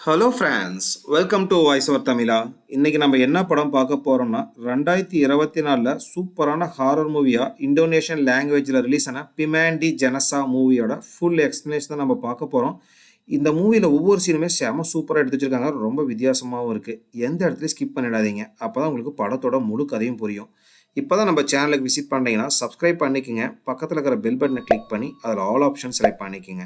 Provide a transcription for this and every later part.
Hello friends, welcome to voice over தமிழா. இன்னைக்கு நம்ம என்ன படம் பார்க்க போறோம்னா 2024ல் சூப்பரான ஹாரர் மூவியா இந்தோனேஷியன் லாங்குவேஜில் ரிலீஸ் ஆன பிமாண்டி ஜெனசா மூவியோட ஃபுல் எக்ஸ்பிளனேஷன் தான் நம்ம பார்க்க போகிறோம். இந்த மூவியில் ஒவ்வொரு சீனுமே செம சூப்பராக எடுத்து வச்சிருக்காங்க. ரொம்ப வித்தியாசமாகவும் இருக்குது. எந்த இடத்துலையும் ஸ்கிப் பண்ணிடாதீங்க. அப்போ தான் உங்களுக்கு படத்தோட முழு கதையும் புரியும். இப்போ தான் நம்ம சேனலுக்கு விசிட் பண்ணுறீங்கன்னா சப்ஸ்கிரைப் பண்ணிக்கோங்க. பக்கத்தில் இருக்கிற பெல் பட்டனை கிளிக் பண்ணி அதில் ஆல் ஆப்ஷன் செலக்ட் பண்ணிக்கோங்க.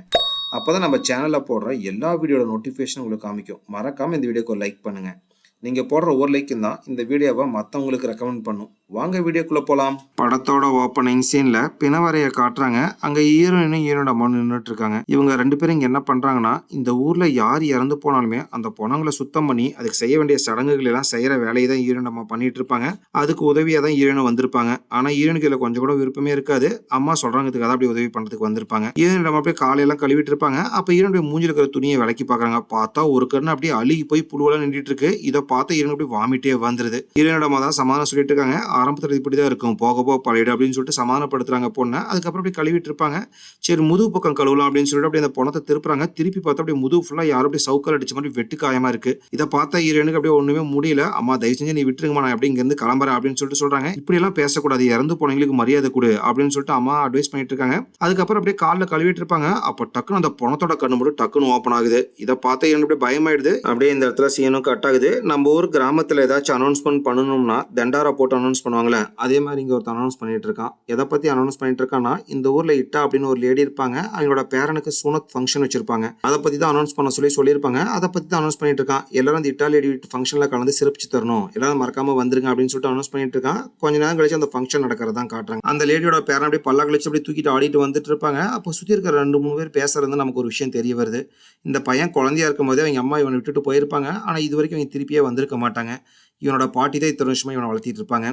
அப்போ தான் நம்ம சேனலில் போடுற எல்லா வீடியோட நோட்டிஃபிகேஷன் உங்களுக்கு காமிக்கும். மறக்காமல் இந்த வீடியோக்கு லைக் பண்ணுங்கள். நீங்கள் போடுற ஒவ்வொரு லைக்கும் தான் இந்த வீடியோவை மற்றவங்களுக்கு ரெக்கமெண்ட் பண்ணும். வாங்க வீடியோக்குள்ளே போகலாம். படத்தோட ஓப்பனிங் சீனில் பிணவரையை காட்டுறாங்க. அங்கே ஹீரோயினும் ஹீரோட அம்மா நின்றுட்டு இருக்காங்க. இவங்க ரெண்டு பேரும் இங்கே என்ன பண்ணுறாங்கன்னா, இந்த ஊரில் யார் இறந்து போனாலுமே அந்த பணங்களை சுத்தம் பண்ணி அதுக்கு செய்ய வேண்டிய சடங்குகள் எல்லாம் செய்கிற வேலையை தான் ஹீரோயின் அம்மா பண்ணிட்டு இருப்பாங்க. அதுக்கு உதவியாக தான் ஹீரோயின் வந்திருப்பாங்க. ஆனால் ஹீரோனுக்கு இதில் கொஞ்சம் கூட விருப்பமே இருக்காது. அம்மா சொல்கிறாங்கிறதுக்கு அதை அப்படி உதவி பண்ணுறதுக்கு வந்திருப்பாங்க. ஹீரோயின் அம்மா அப்படியே காலையெல்லாம் கழுவிட்டு இருப்பாங்க. அப்போ ஹீரோனுடைய மூஞ்சில் இருக்கிற துணியை விலைக்கு பார்க்குறாங்க. பார்த்தா ஒரு கண்ணு அப்படியே அழுகி போய் புழுவெல்லாம் நின்றுட்டு இருக்கு. இதை பார்த்து ஹீரோன் அப்படி வாமிட்டே வந்துருது. ஹீரோனோட அம்மா தான் சமாதானம் சொல்லிட்டு இருக்காங்க. ஆரம்பத்தில் இப்படிதான் இருக்கும், போக போக பழையிடு அப்படின்னு சொல்லிட்டு சமாதானப்படுத்துறாங்க பொண்ணை. அதுக்கப்புறம் அப்படி கழுவிட்டு இருப்பாங்க. சரி, முதுகு பக்கம் கழுவலாம் அப்படின்னு சொல்லிட்டு அப்படியே அந்த பணத்தை திருப்புறாங்க. திருப்பி பார்த்தா அப்படியே முதுகு ஃபுல்லாக யாரும் அப்படியே சவுக்கல் அடிச்ச மாதிரி வெட்டு காயமா இருக்கு. இதை பார்த்தா ஹீரோனுக்கு அப்படியே ஒண்ணுமே முடியல. அம்மா தயவு செஞ்சு நீ விட்டுருங்கம்மா, நான் அப்படி இங்கிருந்து கிளம்புறேன் அப்படின்னு சொல்லிட்டு சொல்றாங்க. இப்படி எல்லாம் பேசக்கூடாது, இறந்து போனவங்களுக்கு மரியாதை கொடு அப்படின்னு சொல்லிட்டு அம்மா அட்வைஸ் பண்ணிட்டு இருக்காங்க. அதுக்கப்புறம் அப்படியே காலில் கழுவிட்டு இருப்பாங்க. அப்போ டக்குன்னு அந்த பணத்தோட கண்ணு மட்டும் டக்குன்னு ஓப்பன் ஆகுது. இதை பார்த்தா ஹீரோன் அப்படியே பயமாயிடுது. அப்படியே இந்த இடத்துல சீனும் கட் ஆகுது. நம்ம ஊர் கிராமத்தில் ஏதாச்சும் அனௌன்ஸ்மெண்ட் பண்ணணும்னா தண்டாரா போட்டு அனௌன்ஸ் பண்ணுவாங்களே, அதே மாதிரி இங்கே ஒருத்தர் அனௌன்ஸ் பண்ணிட்டு இருக்கான். எதை பற்றி அனௌன்ஸ் பண்ணிட்டு இருக்கான்னா, இந்த ஊரில் இட்டா அப்படின்னு ஒரு லேடி இருப்பாங்க. அவங்களோட பேரனுக்கு சூனத் ஃபங்க்ஷன் வச்சிருப்பாங்க. அதை பற்றி தான் அனௌன்ஸ் பண்ண சொல்லியிருப்பாங்க. அதை பற்றி தான் அனௌன்ஸ் பண்ணிட்டு இருக்கான். எல்லாரும் அந்த இட்டா லேடி ஃபங்க்ஷனில் கலந்து சிறப்பிச்சு தரணும், எல்லாரும் மறக்காம வந்துருங்க அப்படின்னு சொல்லிட்டு அனௌன்ஸ் பண்ணிட்டு இருக்கான். கொஞ்ச நேரம் கழிச்சு அந்த ஃபங்க்ஷன் நடக்கிறதான் காட்டுறாங்க. அந்த லேடியோட பேரன் அப்படியே பல்லா கழிச்சு அப்படி தூக்கிட்டு ஆடிட்டு வந்துட்டு இருப்பாங்க. அப்போ சுற்றி இருக்கிற 2-3 பேர் பேசுறது நமக்கு ஒரு விஷயம் தெரிய வருது. இந்த பையன் குழந்தையா இருக்கும் போதே அவங்க அம்மா இவனை விட்டுட்டு போயிருப்பாங்க. ஆனால் இது வரைக்கும் இவங்க திருப்பியே வந்திருக்க மாட்டாங்க. இவனோட பாட்டி தான் இத்தனை வருஷமா இவனை வளர்த்திட்டு இருப்பாங்க.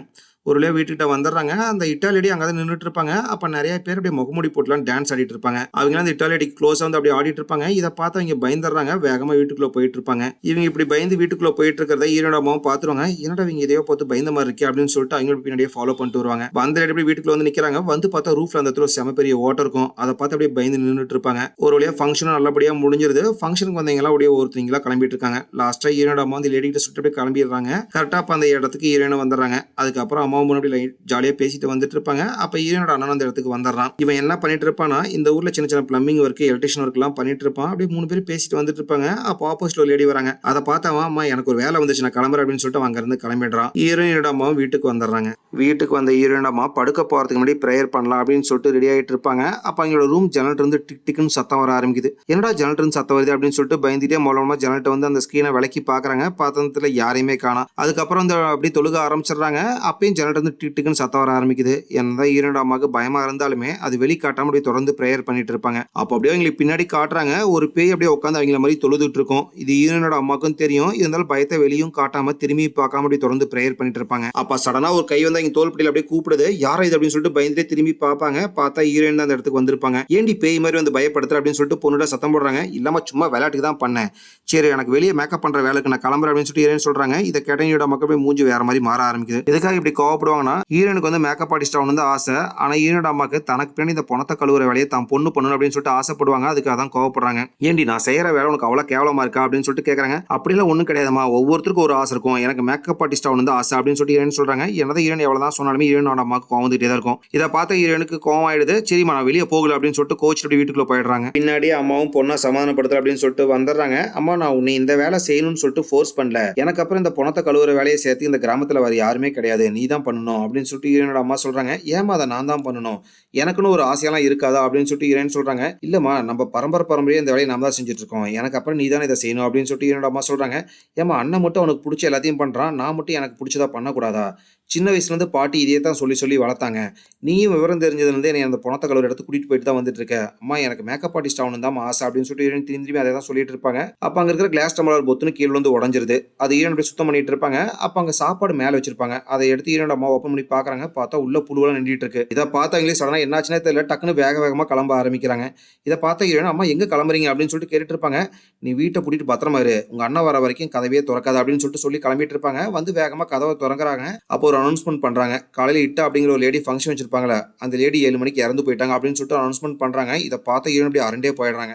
ஒரு வீட்டுக்கிட்ட வந்துடுறாங்க. அந்த இட்டாலியடி அங்கே தான் நின்றுட்டு இருப்பாங்க. அப்போ நிறைய பேர் அப்படியே முகமூடி போட்டுலாம் டான்ஸ் ஆடிட்டு இருப்பாங்க. அவங்க அந்த இட்டாலியடி க்ளோஸாக வந்து அப்படியே ஆடிட்டு இருப்பாங்க. இதை பார்த்து அவங்க பயந்துடுறாங்க. வேகமாக வீட்டுக்குள்ளே போயிட்டு இருப்பாங்க. இவங்க இப்படி பயந்து வீட்டுக்குள்ளே போயிட்டு இருக்கிறத ஹீரோட அம்மாவும் பார்த்துருவாங்க. என்னடா இவங்க இதையோ பார்த்து பயந்த மாதிரி இருக்கே அப்படின்னு சொல்லிட்டு அவங்களோட பின்னாடியே ஃபாலோ பண்ணிட்டு வருவாங்க. அந்த அப்படி வீட்டுக்குள்ள வந்து நிற்கிறாங்க. வந்து பார்த்தா ரூஃப்ல அந்த இடத்துல செம பெரிய ஓட்டம் இருக்கும். அதை பார்த்து அப்படியே பயந்து நின்றுட்டு இருப்பாங்க. ஒரு வழியாக ஃபங்க்ஷனும் நல்லபடியாக முடிஞ்சிருது. ஃபங்க்ஷனுக்கு வந்தவங்களாம் அப்படியே ஒருத்தவங்களா கிளம்பிட்டு இருக்காங்க. லாஸ்ட்டாக ஹீரோட அம்மா வந்து லேடிகிட்ட சுட்டு அப்படியே கிளம்பிடுறாங்க. கரெக்டாக அப்போ அந்த இடத்துக்கு ஹீரோயின் வந்துடுறாங்க. அதுக்கப்புறம் அம்மாவும் முன்னாடி ஜாலியாக பேசிட்டு வந்துட்டு இருப்பாங்க. அப்போ ஹீரோனோட அண்ணன் அந்த இடத்துக்கு வந்துடுறான். இவன் என்ன பண்ணிட்டு இருப்பானா, இந்த ஊர்ல சின்ன சின்ன பிளம்பிங் ஒர்க், எலக்ட்ரிஷியன் ஒர்க் எல்லாம் பண்ணிட்டு இருப்பான். அப்படியே 3 பேர் பேசிட்டு வந்துட்டு இருப்பாங்க. அப்போ ஆப்போசிட்ல ஒரு லேடி வராங்க. அதை பார்த்தவன், அம்மா எனக்கு ஒரு வேலை வந்துச்சு, நான் கிளம்புறேன் அப்படின்னு சொல்லிட்டு அங்க இருந்து கிளம்பிடுறான். ஹீரோயினோட அம்மாவும் வீட்டுக்கு வந்துடுறாங்க. வீட்டுக்கு வந்த ஹீரோயினோட அம்மா படுக்க போறதுக்கு முன்னாடி ப்ரேயர் பண்ணலாம் அப்படின்னு சொல்லிட்டு ரெடி ஆகிட்டு இருப்பாங்க. அப்போ அவங்களோட ரூம் ஜன்னல் இருந்து டிக் டிக்னு சத்தம் வர ஆரம்பிக்குது. என்னடா ஜன்னல் இருந்து சத்தம் வருது அப்படின்னு சொல்லிட்டு பயந்துட்டே மூலமா ஜன்னல்ட்ட வந்து அந்த ஸ்கிரீனை விளக்கி பாக்குறாங்க. பார்த்ததுல யாரையுமே காணோம். அதுக்கப்புறம் அந்த அப்படி தொழுக ஆரம்பிச்சிடுறாங்க. அப்பயும் ஜன்னல் இருந்து டிக் டிக்னு சத்தம் வர ஆரம்பிக்குது. என்னதான் ஹீரோட அம்மாவுக்கு பயமா இருந்தாலுமே அது வெளி காட்டாம அப்படியே தொடர்ந்து ப்ரேயர் பண்ணிட்டு இருப்பாங்க. அப்போ அப்படியே அவங்களுக்கு பின்னாடி காட்டுறாங்க. ஒரு பேய் அப்படியே உட்காந்து அவங்கள மாதிரி தொழுதுட்டு இருக்கும். இது ஹீரோனோட அம்மாவுக்கும் தெரியும். இருந்தாலும் பயத்தை வெளியும் காட்டாம திரும்பி பார்க்காம அப்படியே தொடர்ந்து ப்ரேயர் பண்ணிட்டு இருப்பாங்க. அப்ப சடனா ஒரு கை வந்து அவங்க தோள்பட்டியில அப்படியே கூப்பிடுது. யாரா இது அப்படின்னு சொல்லிட்டு பயந்துட்டே திரும்பி பார்ப்பாங்க. பார்த்தா ஹீரோயின் அந்த இடத்துக்கு வந்திருப்பாங்க. ஏண்டி பேய் மாதிரி வந்து பயப்படுத்துற அப்படின்னு சொல்லிட்டு பொண்ணுட சத்தம் போடுறாங்க. இல்லாம சும்மா விளையாட்டுக்கு தான் பண்ணேன், சரி எனக்கு வெளியே மேக்கப் பண்ற வேலைக்கு நான் கிளம்புறேன் அப்படின்னு சொல்லிட்டு ஹீரோயின் சொல்றாங்க. இதை கேட்ட ஹீரோட மக்கள் போய் மூஞ்சி வேற மாதிரி மாற ஆரம்பிக்குது. எதுக்காக இப்படி கோவப்படுவாங்கன்னா, ஹீரோனுக்கு வந்து மேக்கப் ஆர்டிஸ்ட் ஆகணும் ஆசை. ஆனா ஹீரோட அம்மாக்கு தனக்கு பின்னாடி இந்த பணத்தை கழுவுற வேலையை தான் பொண்ணு பண்ணணும் அப்படின்னு சொல்லிட்டு ஆசைப்படுவாங்க. அதுக்காக தான் கோவப்படுறாங்க. ஏண்டி நான் செய்யற வேலை உனக்கு அவ்வளவு கேவலமா இருக்கா அப்படின்னு சொல்லிட்டு கேட்கறாங்க. அப்படிலாம் ஒன்றும் கிடையாதுமா, ஒவ்வொருத்தருக்கும் ஒரு ஆசை இருக்கும். எனக்கு மேக்கப் ஆர்டிஸ்ட் ஆகணும் ஆசை அப்படின்னு சொல்லிட்டு ஹீரோயின் சொல்றாங்க. என்னதான் ஹீரோயின் எவ்வளவுதான் சொன்னாலுமே ஹீரோனோட அம்மாவுக்கு கோவம் வந்துட்டே தான் இருக்கும். இதை பார்த்த ஹீரோனுக்கு கோவம் ஆயிடுது. சரிமா நான் வெளியே போகல அப்படின்னு சொல்லிட்டு கோச்சிட்டு வீட்டுக்குள்ள போயிடுறாங்க. பின்னாடி அம்மாவும் பொண்ணா சமாதானப்படுத்தல அப்படின்னு சொல்லிட்டு வந்துடுறாங்க. அம்மா நான் உன்னை இந்த வேலை செய்யணும்னு சொல்லிட்டு ஃபோர்ஸ் பண்ணல, எனக்கு அப்புறம் இந்த பணத்தை கழுவுற வேலையை சேர்த்து இந்த கிராமத்துல வேற யாருமே கிடையாது, நீ தான் பண்ணணும் அப்படின்னு சொல்லிட்டு ஹீரோனோட அம்மா சொல்றாங்க. ஏமா அதை நான் தான் பண்ணணும், எனக்குன்னு ஒரு ஆசையெல்லாம் இருக்காதா அப்படின்னு சொல்லிட்டு ஹீரோயின் சொல்றாங்க. இல்லம்மா நம்ம பரம்பரையே இந்த வேலையை நாம தான் செஞ்சுட்டு இருக்கோம், எனக்கு அப்புறம் நீ தானே இதை செய்யணும் அப்படின்னு சொல்லிட்டு ஹீரோனோட அம்மா சொல்றாங்க. ஏமா அண்ணன் மட்டும் அவனுக்கு பிடிச்ச எல்லாத்தையும் பண்றான், நான் மட்டும் எனக்கு பிடிச்சதா பண்ணக்கூடாதா? சின்ன வயசுலேருந்து பாட்டி இதே தான் சொல்லி வளர்த்தாங்க. நீயும் விவரம் தெரிஞ்சதுலேருந்து என்னை அந்த பணத்தை கலர் இடத்துக்கு கூட்டிகிட்டு போயிட்டு தான் வந்துட்டு இருக்க. அம்மா எனக்கு மேக்கப் ஆர்டிஸ்ட் ஆகணும் தான் ஆசை அப்படின்னு சொல்லிட்டு ஹீரோயின் திரும்பி அதை தான் சொல்லிட்டு இருப்பாங்க. அப்போ அங்கே இருக்கிற கிளாஸ் டம்ளர் பொத்துன்னு கீழே வந்து உடஞ்சிருது. அது ஹீரோன் அப்படியே சுத்தம் பண்ணிட்டு இருப்பாங்க. அப்போ அங்கே சாப்பாடு மேலே வச்சிருப்பாங்க. அதை எடுத்து ஹீரோட அம்மா ஓப்பன் பண்ணி பார்க்குறாங்க. பார்த்தா உள்ள புழுவெல்லாம் நின்றுட்டு இருக்கு. இதை பார்த்தாங்களே சடனாக என்னாச்சுன்னே தெரியல, டக்குன்னு வேகமாக கிளம்ப ஆரம்பிக்கிறாங்க. இதை பார்த்த ஹீரோயின் அம்மா எங்கே கிளம்புறீங்க அப்படின்னு சொல்லிட்டு கேட்டுட்டு இருப்பாங்க. நீ வீட்டை பூட்டிட்டு பத்திரமா இரு, உங்கள் அண்ணன் வர வரைக்கும் கதவையே திறக்காது அப்படின்னு சொல்லிட்டு சொல்லி கிளம்பிட்டு இருப்பாங்க. வந்து வேகமாக கதவை திறக்கிறாங்க. அப்போ ஒரு அனௌன்ஸ்மெண்ட் பண்றாங்க. காலையில இட்டா அப்படிங்கிற ஒரு லேடி ஃபங்க்ஷன் வச்சிருப்பாங்கல்ல, அந்த லேடி 7 மணிக்கு இறந்து போயிட்டாங்க அப்படின்னு சொல்லிட்டு அனௌன்ஸ்மெண்ட் பண்றாங்க. இத பார்த்த ஹீரோயின் அப்படியே அரண்டே போயிடுறாங்க.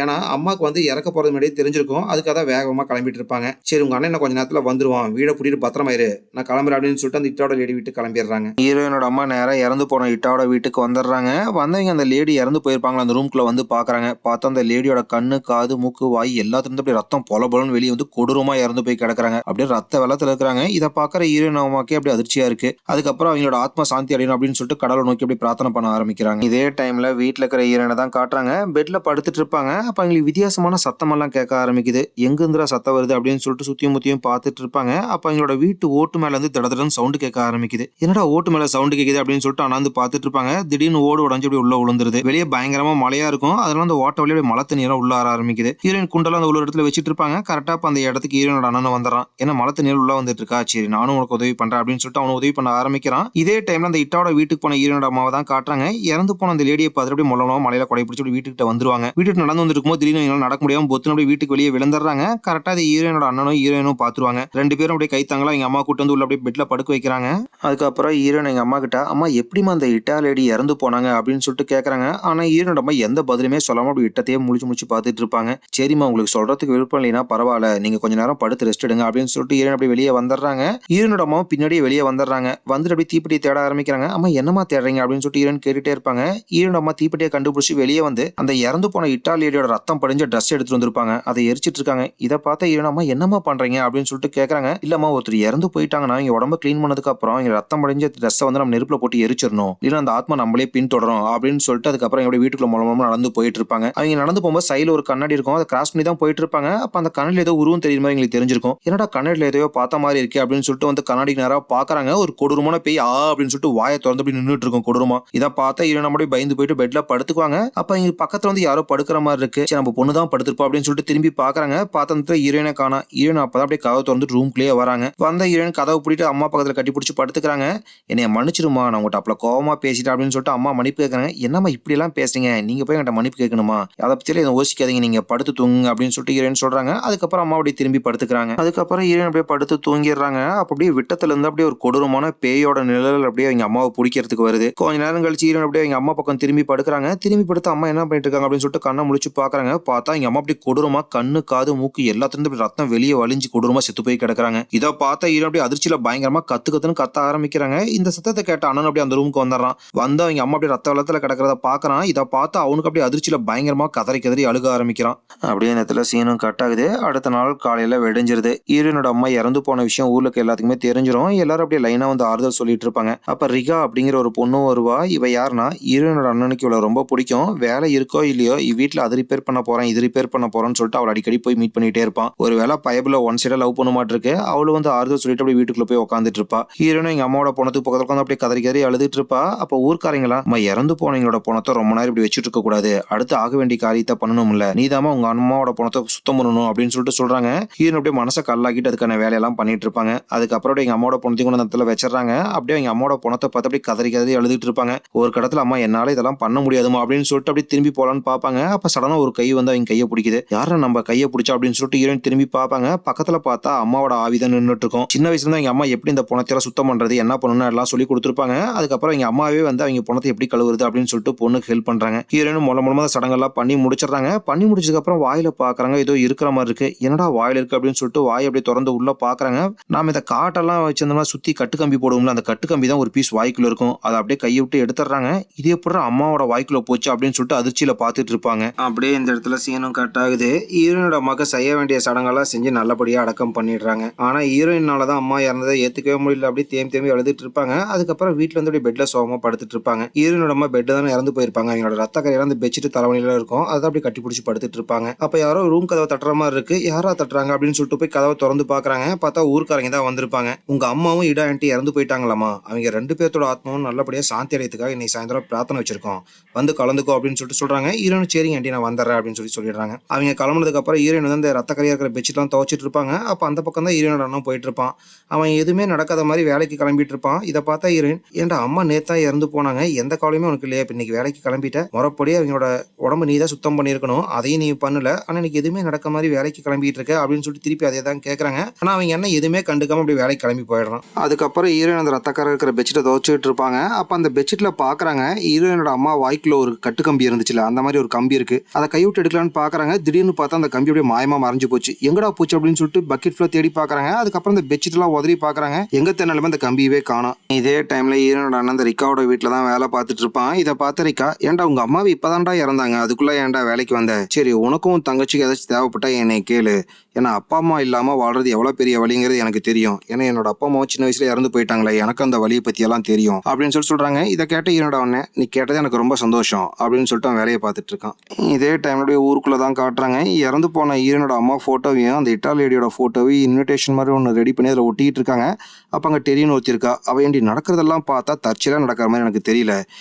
ஏன்னா அம்மாக்கு வந்து இறக்க போறது முன்னாடியே தெரிஞ்சிருக்கும். அதுக்காக தான் வேகமா கிளம்பிட்டு இருப்பாங்க. சரி உங்க அண்ணன் இன்னும் கொஞ்ச நேரத்துல வந்துருவான். வீட பூட்டிட்டு பத்திரமா இரு. நான் கிளம்புறேன் அப்படின்னு சொல்லிட்டு அந்த இட்டாவோட லேடி வீட்டுக்கு கிளம்பிடுறாங்க. ஹீரோயினோட அம்மா நேரா இறந்து போன இட்டாவோட வீட்டுக்கு வந்துடுறாங்க. வந்தவங்க அந்த லேடி இறந்து போயிருப்பாங்களா அந்த ரூம்குள்ள வந்து பாக்குறாங்க. பார்த்தா அந்த லேடியோட கண்ணு, காது, மூக்கு, வாய் எல்லாத்துல இருந்து அப்படியே ரத்தம் பொல பொலன்னு வெளியே வந்து கொடூரமா இறந்து போய் கிடக்குறாங்க. அப்படியே ரத்த வெள்ளத்துல இருக்கிறாங்க. இதை பாக்குற ஹீரோயின் அம்மாக்கே அப்படியே அதிர்ச்சியா இருக்கு. அதுக்கப்புறம் அவங்களோட ஆத்மா சாந்தி அடையணும் அப்படின்னு சொல்லிட்டு கடவுளை நோக்கி அப்படி பிரார்த்தனை பண்ண ஆரம்பிக்கிறாங்க. இதே டைம்ல வீட்டுல இருக்கிற ஹீரோயினை தான் காட்டுறாங்க. பெட்ல படுத்துட்டு இருப்பாங்க. அப்ப அவங்களுக்கு வித்தியாசமான சத்தம் எல்லாம் கேட்க ஆரம்பிக்குது. எங்க இருந்துடா சத்தம் வருது அப்படின்னு சொல்லிட்டு சுத்தியும் முத்தியும் பார்த்துட்டு இருப்பாங்க. அப்ப அவங்களோட வீட்டு ஓட்டு மேல இருந்து தடதடன்னு சவுண்ட் கேட்க ஆரம்பிக்குது. என்னடா ஓட்டு மேல சவுண்ட் கேக்குது அப்படின்னு சொல்லிட்டு அண்ணாந்து பார்த்துட்டு இருப்பாங்க. திடீர்னு ஓடு உடஞ்சு அப்படி உள்ள விழுந்துருது. வெளியே பயங்கரமா மழையா இருக்கும். அதனால அந்த ஓட்ட வழியா மழை தண்ணீரம் உள்ள ஆர ஆரம்பிக்குது. ஹீரோயின் குண்டெல்லாம் அந்த உள்ள இடத்துல வச்சிட்டு இருப்பாங்க. கரெக்டா அந்த இடத்துக்கு ஹீரோனோட அண்ணன் வந்துடுறான். ஏன்னா மழை தண்ணீர் உள்ள வந்துட்டு இருக்கா, சரி நானும் உனக்கு உதவி பண்றேன் அப்படின்னு சொல்லிட்டு அவனை உதவி பண்ண ஆரம்பிக்கிறான். இதே டைம்ல அந்த இட்டாவோட வீட்டுக்கு போன ஹீரோனோட அம்மாவை தான் காட்டுறாங்க. இறந்து போன அந்த லேடியை பார்த்துட்டு அப்படியே மொழமா மலையில கொடை பிடிச்சி வீட்டுக்கிட்ட வந்துருவாங்க. வீட்டுக்கு நடந்து வந்துருக்கும் திடீர்னு என்னால நடக்க முடியாம பொத்துன்னு அப்படியே வீட்டுக்கு வெளியே விழுந்துடுறாங்க. கரெக்டா அது ஹீரோனோட அண்ணனும் ஹீரோயினும் பாத்துருவாங்க. ரெண்டு பேரும் அப்படியே கைத்தாங்களா எங்க அம்மா கூட்டு வந்து உள்ள அப்படியே பெட்ல படுக்க வைக்கிறாங்க. அதுக்கப்புறம் ஹீரோயின் எங்க அம்மா கிட்ட அம்மா எப்படிமா அந்த இட்டா லேடி இறந்து போனாங்க அப்படின்னு சொல்லிட்டு கேக்குறாங்க. ஆனா ஹீரோனோட அம்மா எந்த பதிலுமே சொல்லாம அப்படி இட்டத்தையே முடிச்சு பார்த்துட்டு இருப்பாங்க. சரிம்மா உங்களுக்கு சொல்றதுக்கு விருப்பம் இல்லைன்னா பரவாயில்ல, நீங்க கொஞ்ச நேரம் படுத்து ரெஸ்ட் எடுங்க அப்படின்னு சொல்லிட்டு ஹீரோயின் அப்படியே வெளியே வந்துடுறாங்க. ஹீரோனோட அம்மாவும் பின்னாடியே வெளியே வந்துடுறாங்க. வந்துட்டு அப்படியே தீப்பெட்டி தேட ஆரம்பிக்கிறாங்க. அம்மா என்னமா தேடுறீங்க அப்படின்னு சொல்லிட்டு ஹீரோயின் கேட்டுட்டே இருப்பாங்க. ஹீரோனோட அம்மா தீப்பெட்டியை கண்டுபிடிச்சு வெளியே வந்து அந்த இறந்து போன இட்டாலியோட ரத்தம் படிஞ்ச ட்ரெஸ் எடுத்துட்டு வந்திருப்பாங்க. அதை எரிச்சிட்டு இருக்காங்க. இதை பார்த்த ஹீரோயின் அம்மா என்னமா பண்றீங்க அப்படின்னு சொல்லிட்டு கேட்கறாங்க. இல்லம்மா ஒருத்தர் இறந்து போயிட்டாங்கன்னா இங்க உடம்பு கிளீன் பண்ணதுக்கு அப்புறம் இங்க ரத்தம் படிஞ்ச ட்ரெஸ்ஸை வந்து நம்ம நெருப்புல போட்டு எரிச்சிடணும், இல்ல அந்த ஆத்மா நம்மளே பின்தொடரும் அப்படின்னு சொல்லிட்டு அதுக்கப்புறம் எங்க வீட்டுக்குள்ள மூலமா நடந்து போயிட்டு இருப்பாங்க. அவங்க நடந்து போகும்போது சைடுல ஒரு கண்ணாடி இருக்கும். அதை கிராஸ் பண்ணி தான் போயிட்டு இருப்பாங்க. அப்ப அந்த கண்ணாடியில ஏதோ உருவம் தெரியுற மாதிரி எங்களுக்கு தெரிஞ்சிருக்கும். என்னடா கண்ணாடியில ஏதோ பார்த்த மாதிரி இருக்கு அப்படின்னு சொல்லிட்டு வந்து கண்ணாடிக்கு நேரா பாக்குறாங்க. ஒரு கொடூரமான பேய் அப்படின்னு சொல்லிட்டு வாயை திறந்து அப்படி நின்றுட்டு இருக்கும் கொடூரமா. இதை பார்த்தா ஹீரோயின் நம்மளே பயந்து போயிட்டு பெட்ல படுத்துக்குவாங்க. அப்ப இங்க பக்கத்துல வந்து யாரோ படுக்கிற மாதிரி இருக்கு. சரி நம்ம பொண்ணு தான் படுத்திருப்போம் அப்படின்னு சொல்லிட்டு திரும்பி பாக்குறாங்க. பார்த்தா ஹீரோயினை காணோம். ஹீரோயின் அப்பதான் அப்படியே கதவை திறந்து ரூம்குள்ளேயே வராங்க. வந்த ஹீரோயின் கதவை பிடிட்டு அம்மா பக்கத்துல கட்டி பிடிச்சி படுத்துக்கிறாங்க. என்னைய மன்னிச்சிருமா, நான் உங்கள்கிட்ட அப்பல கோவமா பேசிட்டேன் அப்படின்னு சொல்லிட்டு அம்மா மன்னிப்பு கேட்கறாங்க. என்னம்மா இப்படி எல்லாம் பேசுறீங்க, நீங்க போய் என்கிட்ட மன்னிப்பு கேட்கணுமா, அதை பத்தியில எதுவும் யோசிக்காதீங்க, நீங்க படுத்து தூங்குங்க அப்படின்னு சொல்லிட்டு ஹீரோயின் சொல்றாங்க. அதுக்கப்புறம் அம்மா அப்படியே திரும்பி படுத்துக்கிறாங்க. அதுக்கப்புறம் ஹீரோயின் அப்படியே படுத்து தூங்கிடுறாங்க. அப்படியே விட்டத்துல இருந்து அப்படியே ஒரு கொடூரமான பேயோட நிழல் அப்படியே அவங்க அம்மாவை பிடிக்கிறதுக்கு வருது. கொஞ்ச நேரம் கழிச்சு ஹீரோயின் அப்படியே அவங்க அம்மா பக்கம் திரும்பி படுக்கிறாங்க. திரும்பி படுத்து அம்மா என்ன பண்ணிட்டு இருக்காங்க அப்படின்னு சொல்லிட்டு கண்ணை முழிச்சு பாக்குறாங்க. பார்த்தா எங்க அம்மா அப்படி கொடூரமா கண்ணு, காது, மூக்கு எல்லாத்திலிருந்து ரத்தம் வெளியே வலிஞ்சு கொடூரமா செத்து போய் கிடக்குறாங்க. இதை பார்த்தா ஹீரோயின் அப்படியே அதிர்ச்சியில பயங்கரமா கத்துன்னு கத்த ஆரம்பிக்கிறாங்க. இந்த சத்தத்தை கேட்ட அண்ணன் அப்படியே அந்த ரூமுக்கு வந்துடுறான். வந்து அவங்க அம்மா அப்படியே ரத்த வெள்ளத்துல கிடக்கிறத பாக்குறான். இதை பார்த்து அவனுக்கு அப்படியே அதிர்ச்சியில பயங்கரமா கதறி அழுக ஆரம்பிக்கிறான். அப்படியே நேரத்துல சீனும் கட் ஆகுது. அடுத்த நாள் காலையில வெடிஞ்சிருது. ஹீரோனோட அம்மா இறந்து போன விஷயம் ஊருக்கு எல்லாத்துக்குமே தெரிஞ்சிடும். எல்லாரும் அப்படியே லைனா வந்து ஆறுதல் சொல்லிட்டு இருப்பாங்க. அப்ப ரிகா அப்படிங்கிற ஒரு பொண்ணும் வருவா. இவ யாருன்னா ஹீரோனோட அண்ணனுக்கு இவ்வளவு ரொம்ப பிடிக்கும். வேலை இருக்கோ இல்லையோ வீட்டுல அது ரிப்பேர் பண்ண போறேன் இது ரிப்பேர் பண்ண போறேன்னு சொல்லிட்டு அவள் அடிக்கடி போய் மீட் பண்ணிட்டே இருப்பான். ஒரு வேலை பயபுல ஒன் சைடா லவ் பண்ண மாட்டிருக்கு. அவளும் வந்து ஆறுதல் சொல்லிட்டு அப்படியே வீட்டுக்குள்ள போய் உட்காந்துட்டு இருப்பா. ஹீரோனும் எங்க அம்மாவோட பணத்துக்கு பக்கத்துல உட்காந்து அப்படியே கதறி அழுதுட்டு இருப்பா. அப்ப ஊர்க்காரங்களா அம்மா இறந்து போனவங்களோட பணத்தை ரொம்ப நேரம் இப்படி வச்சுட்டு இருக்க கூடாது, அடுத்து ஆக வேண்டிய காரியத்தை பண்ணணும்ல, நீதாமா உங்க அம்மாவோட பணத்தை சுத்தம் பண்ணணும் அப்படின்னு சொல்லிட்டு சொல்றாங்க. ஹீரோன் அப்படியே மனசை கல்லாக்கிட்டு அதுக்கான வேலையெல்லாம் பண்ணிட்டு இருப்பாங்க. அதுக்கப்புறம் எங்க அம்மாவோட பணத்தையும் கொண்டு அந்த இடத்துல வச்சிடறாங்க. அப்படியே எங்க அம்மாவோட பணத்தை பார்த்து அப்படியே கதறி அழுதுட்டு இருப்பாங்க. ஒரு கடத்துல அம்மா என்னால இதெல்லாம் பண்ண முடியாதுமா அப்படின்னு சொல்லிட்டு அப்படியே திரும்பி போலான்னு பாப்பாங்க. அப்ப சடனா ஒரு கை வந்து அவங்க கையை பிடிக்குது. யாரும் நம்ம கையை பிடிச்சா அப்படின்னு சொல்லிட்டு ஹீரோயின் திரும்பி பாப்பாங்க. பக்கத்துல பார்த்தா அம்மாவோட ஆவிதான் நின்றுட்டு இருக்கும். சின்ன வயசுல இருந்து எங்க அம்மா எப்படி இந்த பணத்தை சுத்தம் பண்றது என்ன பண்ணணும் எல்லாம் சொல்லி கொடுத்துருப்பாங்க. அதுக்கப்புறம் எங்க அம்மாவே வந்து அவங்க பணத்தை எப்படி கழுவுறது அப்படின்னு சொல்லிட்டு பொண்ணுக்கு ஹெல்ப் பண்றாங்க. ஹீரோயின் மூலமா சடங்கெல்லாம் பண்ணி முடிச்சிடறாங்க. பண்ணி முடிச்சதுக்கு அப்புறம் வாயில பாக்குறாங்க ஏதோ இருக்கிற மாதிரி இருக்கு. என்னடா வாயில இருக்கு அப்படின்னு சொல்லிட்டு வாய் அப்படியே திறந்து உள்ள பாக்குறாங்க. நாம இந்த காட்டெல்லாம் வச்சிருந்தோம்னா சுத்தி கட்டுக்கம்பி போடுவோம்ல, அந்த கட்டுக்கம்பி தான் ஒரு பீஸ் வாய்க்குள்ள இருக்கும். அதை அப்படியே கையை விட்டு எடுத்துடுறாங்க. இதே எப்படி அம்மாவோட வாய்க்குள்ள போச்சு அப்படின்னு சொல்லிட்டு அதிர்ச்சியில பாத்துட்டு இருப்பாங்க. அப்படியே இந்த இடத்துல சீனும் கட் ஆகுது. ஹீரோயினோட அம்மாக்கு செய்ய வேண்டிய சடங்கெல்லாம் செஞ்சு நல்லபடியா அடக்கம் பண்ணிடுறாங்க. ஆனா ஹீரோயினாலதான் அம்மா இறந்ததை ஏத்துக்கவே முடியல. அப்படியே தேம்பி அழுதுட்டு இருப்பாங்க. அதுக்கப்புறம் வீட்டுல வந்து பெட்ல சோகமா படுத்துட்டு இருப்பாங்க. ஹீரோயினோட அம்மா பெட் தானே இறந்து போயிருப்பாங்க. அவங்களோட ரத்த கரையெல்லாம் அந்த பெட்ஷீட் தலைவணியில இருக்கும். அதை அப்படி கட்டி பிடிச்சி படுத்துட்டு இருப்பாங்க. அப்ப யாரோ ரூம் கதவை தட்டுற மாதிரி இருக்கு. யாரா தட்டுறாங்க அப்படின்னு சொல்லிட்டு போய் கதவை திறந்து பாக்குறாங்க. பார்த்தா ஊர்க்காரங்க தான் வந்திருப்பாங்க. உங்க அம்மாவும் இடா ஆண்டி இறந்து போயிட்டாங்களாமா, அவங்க ரெண்டு பேர்த்தோட ஆத்மாவும் நல்லபடியா சாந்தி அடையத்துக்காக இன்னைக்கு சாயந்தரம் பிரார்த்தனை வச்சிருக்கோம், வந்து கலந்துக்கோ அப்படின்னு சொல்லிட்டு சொல்றாங்க. ஹீரோயின் சரிங்க ஆண்டி நான் வந்துடுறேன் அப்படின்னு சொல்லிடுறாங்க. அவங்க கிளம்புனதுக்கு அப்புறம் ஹீரோயின் வந்து அந்த ரத்த கரையா இருக்கிற பெட்ஷீட்லாம் துவச்சிட்டு இருப்பாங்க. அப்ப அந்த பக்கம் தான் ஹீரோனோட அண்ணன் போயிட்டு இருப்பான். அவன் எதுவுமே நடக்காத மாதிரி வேலைக்கு கிளம்பிட்டு இருப்பான். இதை பார்த்தா ஹீரோயின் ஏன்டா அம்மா நேத்தா இறந்து போனாங்க, எந்த காலையுமே உனக்கு இல்லையா, இன்னைக்கு வேலைக்கு கிளம்பிட்ட, முறைப்படி அவங்களோட உடம்பு நீ தான் சுத்தம் பண்ணியிருக்கணும், அதையும் நீ பண்ணல, ஆனா இன்னைக்கு எதுவுமே நடக்க மாதிரி வேலைக்கு கிளம்பிட்டு இருக்க அப்படின்னு சொல்லிட்டு திருப்பி அதே தான் கேட்கறாங்க. ஆனா அவங்க என்ன எதுவுமே கண்டுக்காம அப்படி வேலைக்கு கிளம்பி போயிடுறான். அதுக்கப்புறம் ஹீரோயின் அந்த ரத்தக்கார இருக்கிற பெட்ஷீட்டை துவைச்சிட்டு இருப்பாங்க. அப்போ அந்த பெட்ஷீட்டில் பார்க்குறாங்க ஹீரோயினோட அம்மா வாய்க்குள்ள ஒரு கட்டு கம்பி இருந்துச்சுல, அந்த மாதிரி ஒரு கம்பி இருக்குது. அதை கைவிட்டு எடுக்கலான்னு பார்க்குறாங்க. திடீர்னு பார்த்தா அந்த கம்பி அப்படியே மாயமாக மறைஞ்சு போச்சு. எங்கடா போச்சு அப்படின்னு சொல்லிட்டு பக்கெட் ஃபுல்லாக தேடி பார்க்குறாங்க. அதுக்கப்புறம் அந்த பெட்ஷீட்லாம் உதறி பார்க்குறாங்க. எங்கே தேனாலுமே அந்த கம்பியவே காணோம். இதே டைமில் ஹீரோனோட அண்ணன் அந்த ரிக்காவோட வீட்டில் தான் வேலை பார்த்துட்டு இருப்பான். இதை பார்த்த ரிக்கா, ஏன்டா உங்கள் அம்மாவை இப்போதான்டா இறந்தாங்க, அதுக்குள்ளே ஏன்டா வேலைக்கு வந்த? சரி உனக்கும் தங்கச்சிக்கு ஏதாச்சும் தேவைப்பட்டா என்னை கேளு. ஏன்னா அப்பா அம்மா இல்லாமல் வாழ்றது எவ்வளோ பெரிய வழிங்கிறது எனக்கு தெரியும். ஏன்னா என்னோட அப்பா அம்மாவும் சின்ன வயசுல இறந்து போயிட்டாங்களே, எனக்கு அந்த வழியை பற்றியெல்லாம் தெரியும் அப்படின்னு சொல்கிறாங்க. இதை கேட்ட ஹீரோட அண்ணன், நீ கேட்டது எனக்கு ரொம்ப சந்தோஷம் அப்படின்னு சொல்லிட்டு அவன் வேலையை பார்த்துட்டு இருக்கான். இதே டைம்லோடைய ஊருக்குள்ளே தான் காட்டுறாங்க. இறந்து போன ஹீரோனோட அம்மா ஃபோட்டோவையும் அந்த இட்டாலியடியோட ஃபோட்டோவையும் இன்விடேஷன் மாதிரி ஒன்று ரெடி பண்ணி அதில் ஒட்டிக்கிட்டு இருக்காங்க. அப்போ அங்கே டெரின்னு ஒருத்திருக்கா. அவள் ஏண்டி நடக்கிறதெல்லாம் பார்த்தா தற்செயலாக நடக்கிற மாதிரி எனக்கு தெரியல,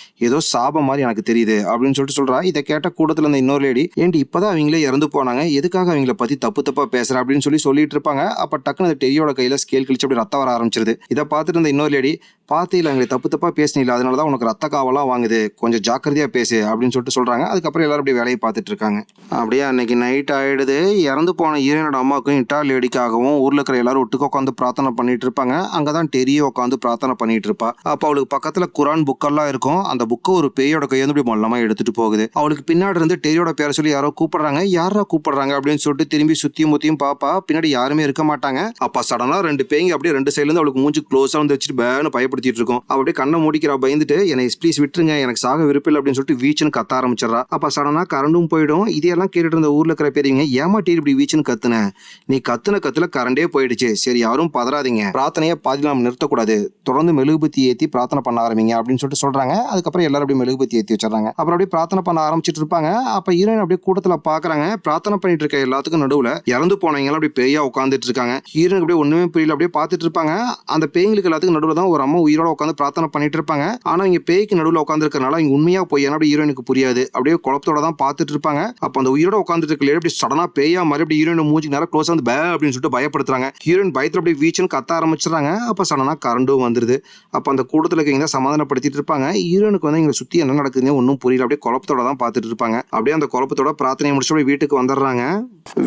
ஏதோ சாபம் மாதிரி எனக்கு தெரியுது அப்படின்னு சொல்கிறா. இதை கேட்ட கூட்டத்தில் இந்த இன்னொரு லேடி, ஏண்டி இப்போதான் அவங்களே இறந்து போனாங்க, எதுக்காக அவங்கள பற்றி தப்பு தப்பாக பேசுகிற அப்படின்னு சொல்லிட்டு இருப்பாங்க. அப்போ டக்குனு அந்த டெரியோட கையில் ஸ்கேல் கிழிச்சு அப்படி ரத்தம் வர ஆரம்பிச்சிருது. இதை பார்த்துட்டு இந்த இன்னொரு லேடி, பார்த்தில அவங்களை தப்பு தப்பாக பேசினில்ல, அதனால தான் உனக்கு ரத்த காவலாம் வாங்குது, கொஞ்சம் ஜாக்கிரதையாக பேசு அப்படின்னு சொல்கிறாங்க. அதுக்கப்புறம் எல்லாரும் அப்படியே வேலையை பார்த்துட்டு இருக்காங்க. அப்படியே அன்னைக்கு நைட் ஆகிடுது. இறந்து போன ஹீரோனோட அம்மாவுக்கும் இட்டாலி லேடிக்காகவும் ஊரில் இருக்கிற எல்லாரும் ஒட்டுக்க உட்காந்து பிரார்த்தனை பண்ணிட்டு இருப்பாங்க. அங்கே தான் டெரியோ உட்காந்து பிரார்த்தனை பண்ணிட்டு இருப்பா. அப்போ அவளுக்கு பக்கத்தில் குரான் புக்கெல்லாம் இருக்கும். அந்த புக்கை ஒரு பேயோட கையை வந்து இப்படி மொல்லமாக எடுத்துட்டு போகுது. அவளுக்கு பின்னாடி இருந்து டெரியோட பேரை சொல்லி யாரோ கூப்பிடுறாங்க. யாரா கூப்பிடுறாங்க அப்படின்னு சொல்லிட்டு திரும்பி சுத்தியும் முத்தியும் பாப்பா. பின்னாடி யாருமே இருக்க மாட்டாங்க. அப்போ சடனாக ரெண்டு பேய்ங்க அப்படியே ரெண்டு சைட்லேருந்து அவளுக்கு மூஞ்சி க்ளோஸாக வந்து வச்சுட்டு பேன்னு பயப்படுத்திட்டு இருக்கும். அப்படியே கண்ணை மூடிக்கிறா பயந்துட்டு, என்னை ப்ளீஸ் விட்டுருங்க, எனக்கு சாக விருப்பம் இல்லை அப்படின்னு சொல்லிட்டு வீச்சுன்னு கத்த ஆரம்பிச்சிடறா. அப்போ சடனாக கரண்டும் போயிடும். இதெல்லாம் கேட்டுட்டு இருந்த ஊரில் இருக்கிற பெரியவங்க, ஏமாட்டி இப்படி வீச்சுன்னு கத்துன, நீ கத்துன கத்துல கரண்டே போயிடுச்சு, சரி யாரும் பதறாதீங்க, பிரார்த்தனையை பாதி நாம் நிறுத்தக்கூடாது, தொடர்ந்து மெழுகுபத்தி ஏற்றி பிரார்த்தனை பண்ண ஆரம்பிங்க அப்படின்னு சொல்லிட்டு சொல்றாங்க. அதுக்கப்புறம் எல்லாரும் அப்படியே மெழுகுபத்தி ஏற்றி வச்சிடறாங்க. அப்புறம் அப்படியே பிரார்த்தனை பண்ண ஆரம்பிச்சிட்டு இருப்பாங்க. அப்போ ஹீரோயின் அப்படியே கூட்டத்தில் பார்க்குறாங்க. பிரார்த்தனை பண்ணிட்டு இருக்க எல்லாத்துக்கும் நடுவில் இறந்து போனவங்க அப்படி பேயா உட்காந்துட்டு இருக்காங்க. ஹீரோனுக்கு அப்படியே ஒண்ணுமே புரியல, அப்படியே பார்த்துட்டு இருப்பாங்க. அந்த பேய்களுக்கு எல்லாத்துக்கும் நடுவில் தான் ஒரு அம்மா உயிரோட உட்காந்து பிரார்த்தனை பண்ணிட்டு இருப்பாங்க. ஆனா இங்க பேய்க்கு நடுவில் உட்காந்துருக்கனால இங்க உண்மையா போய் அப்படி ஹீரோனுக்கு புரியாது. அப்படியே குழப்பத்தோட தான் பார்த்துட்டு இருப்பாங்க. அப்போ அந்த உயிரோட உட்காந்துட்டு இருக்க அப்படி சடனா பேயா மாதிரி அப்படி ஹீரோயின் மூஞ்சி நேரம் க்ளோஸ் வந்து பே அப்படின்னு சொல்லிட்டு பயப்படுத்துறாங்க. ஹீரோயின் பயத்துல அப்படியே வீச்சுன்னு கத்த ஆரம்பிச்சிடறாங்க. அப்போ சடனா கரண்டும் வந்துருது. அப்போ அந்த கூட்டத்தில் இருக்கீங்க சமாதானப்படுத்திட்டு இருப்பாங்க. ஹீரோனுக்கு வந்து இங்க சுத்தி என்ன நடக்குதுன்னு ஒன்றும் புரியல, அப்படியே குழப்பத்தோட தான் பார்த்துட்டு இருப்பாங்க. அப்படியே அந்த குழப்பத்தோட பிரார்த்தனை முடிச்சு அப்படியே வீட்டுக்கு வந்துடுறாங்க.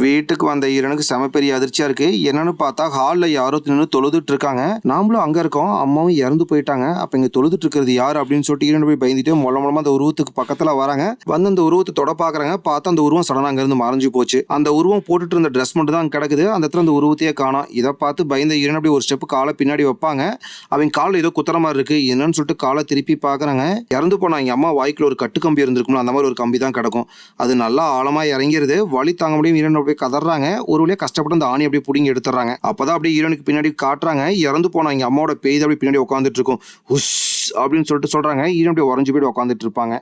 வீட்டுக்கு வந்த ஹீரோனுக்கு செம பெரிய அதிர்ச்சியா இருக்கு. என்னன்னு பார்த்தா ஹாலில் யாரோ நின்று தொழுதுட்டு இருக்காங்க. நாமளும் அங்க இருக்கோம், அம்மாவும் இறந்து போயிட்டாங்க, அப்ப இங்க தொழுதுட்டு இருக்கிறது யார் அப்படின்னு சொல்லிட்டு ஹீரோன் போய் பயந்துட்டு மூலமா அந்த உருவத்துக்கு பக்கத்துல வராங்க. வந்து அந்த உருவத்தை தொட பாக்குறாங்க. பார்த்தா அந்த உருவம் சடனா அங்க இருந்து மறைஞ்சு போச்சு. அந்த உருவம் போட்டுட்டு இருந்த ட்ரெஸ் மட்டும் தான் கிடக்குது. அந்த இடத்துல அந்த உருவத்தையே காணோம். இதை பார்த்து பயந்த ஹீரோன் அப்படி ஒரு ஸ்டெப் காலை பின்னாடி வைப்பாங்க. அவங்க காலில் ஏதோ குத்துற மாதிரி இருக்கு, என்னன்னு சொல்லிட்டு காலை திருப்பி பாக்குறாங்க. இறந்து போனா எங்க அம்மா வாய்க்குள்ள ஒரு கட்டு கம்பி இருந்திருக்கும்ல, அந்த மாதிரி ஒரு கம்பி தான் கிடக்கும். அது நல்லா ஆழமா இறங்கிருது. வலி தாங்க முடியும் ஹீரோன் அப்படியே கதறாங்க. ஒரு வழியா கஷ்டப்பட்டு அந்த ஆணி அப்படியே பிடிங்கி எடுத்துறாங்க. அப்பதான் அப்படியே ஹீரோனுக்கு பின்னாடி காட்டுறாங்க. இறந்து போனா எங்க அம்மாவோட பேய் அப்படி பின்னாடி உட்காந்துட்டு இருக்கும். உஸ் அப்படின்னு சொல்லிட்டு சொல்றாங்க. ஹீரோன் அப்படியே உறைஞ்சு போயிட்டு உட்காந்துட்டு இருப்பாங்க.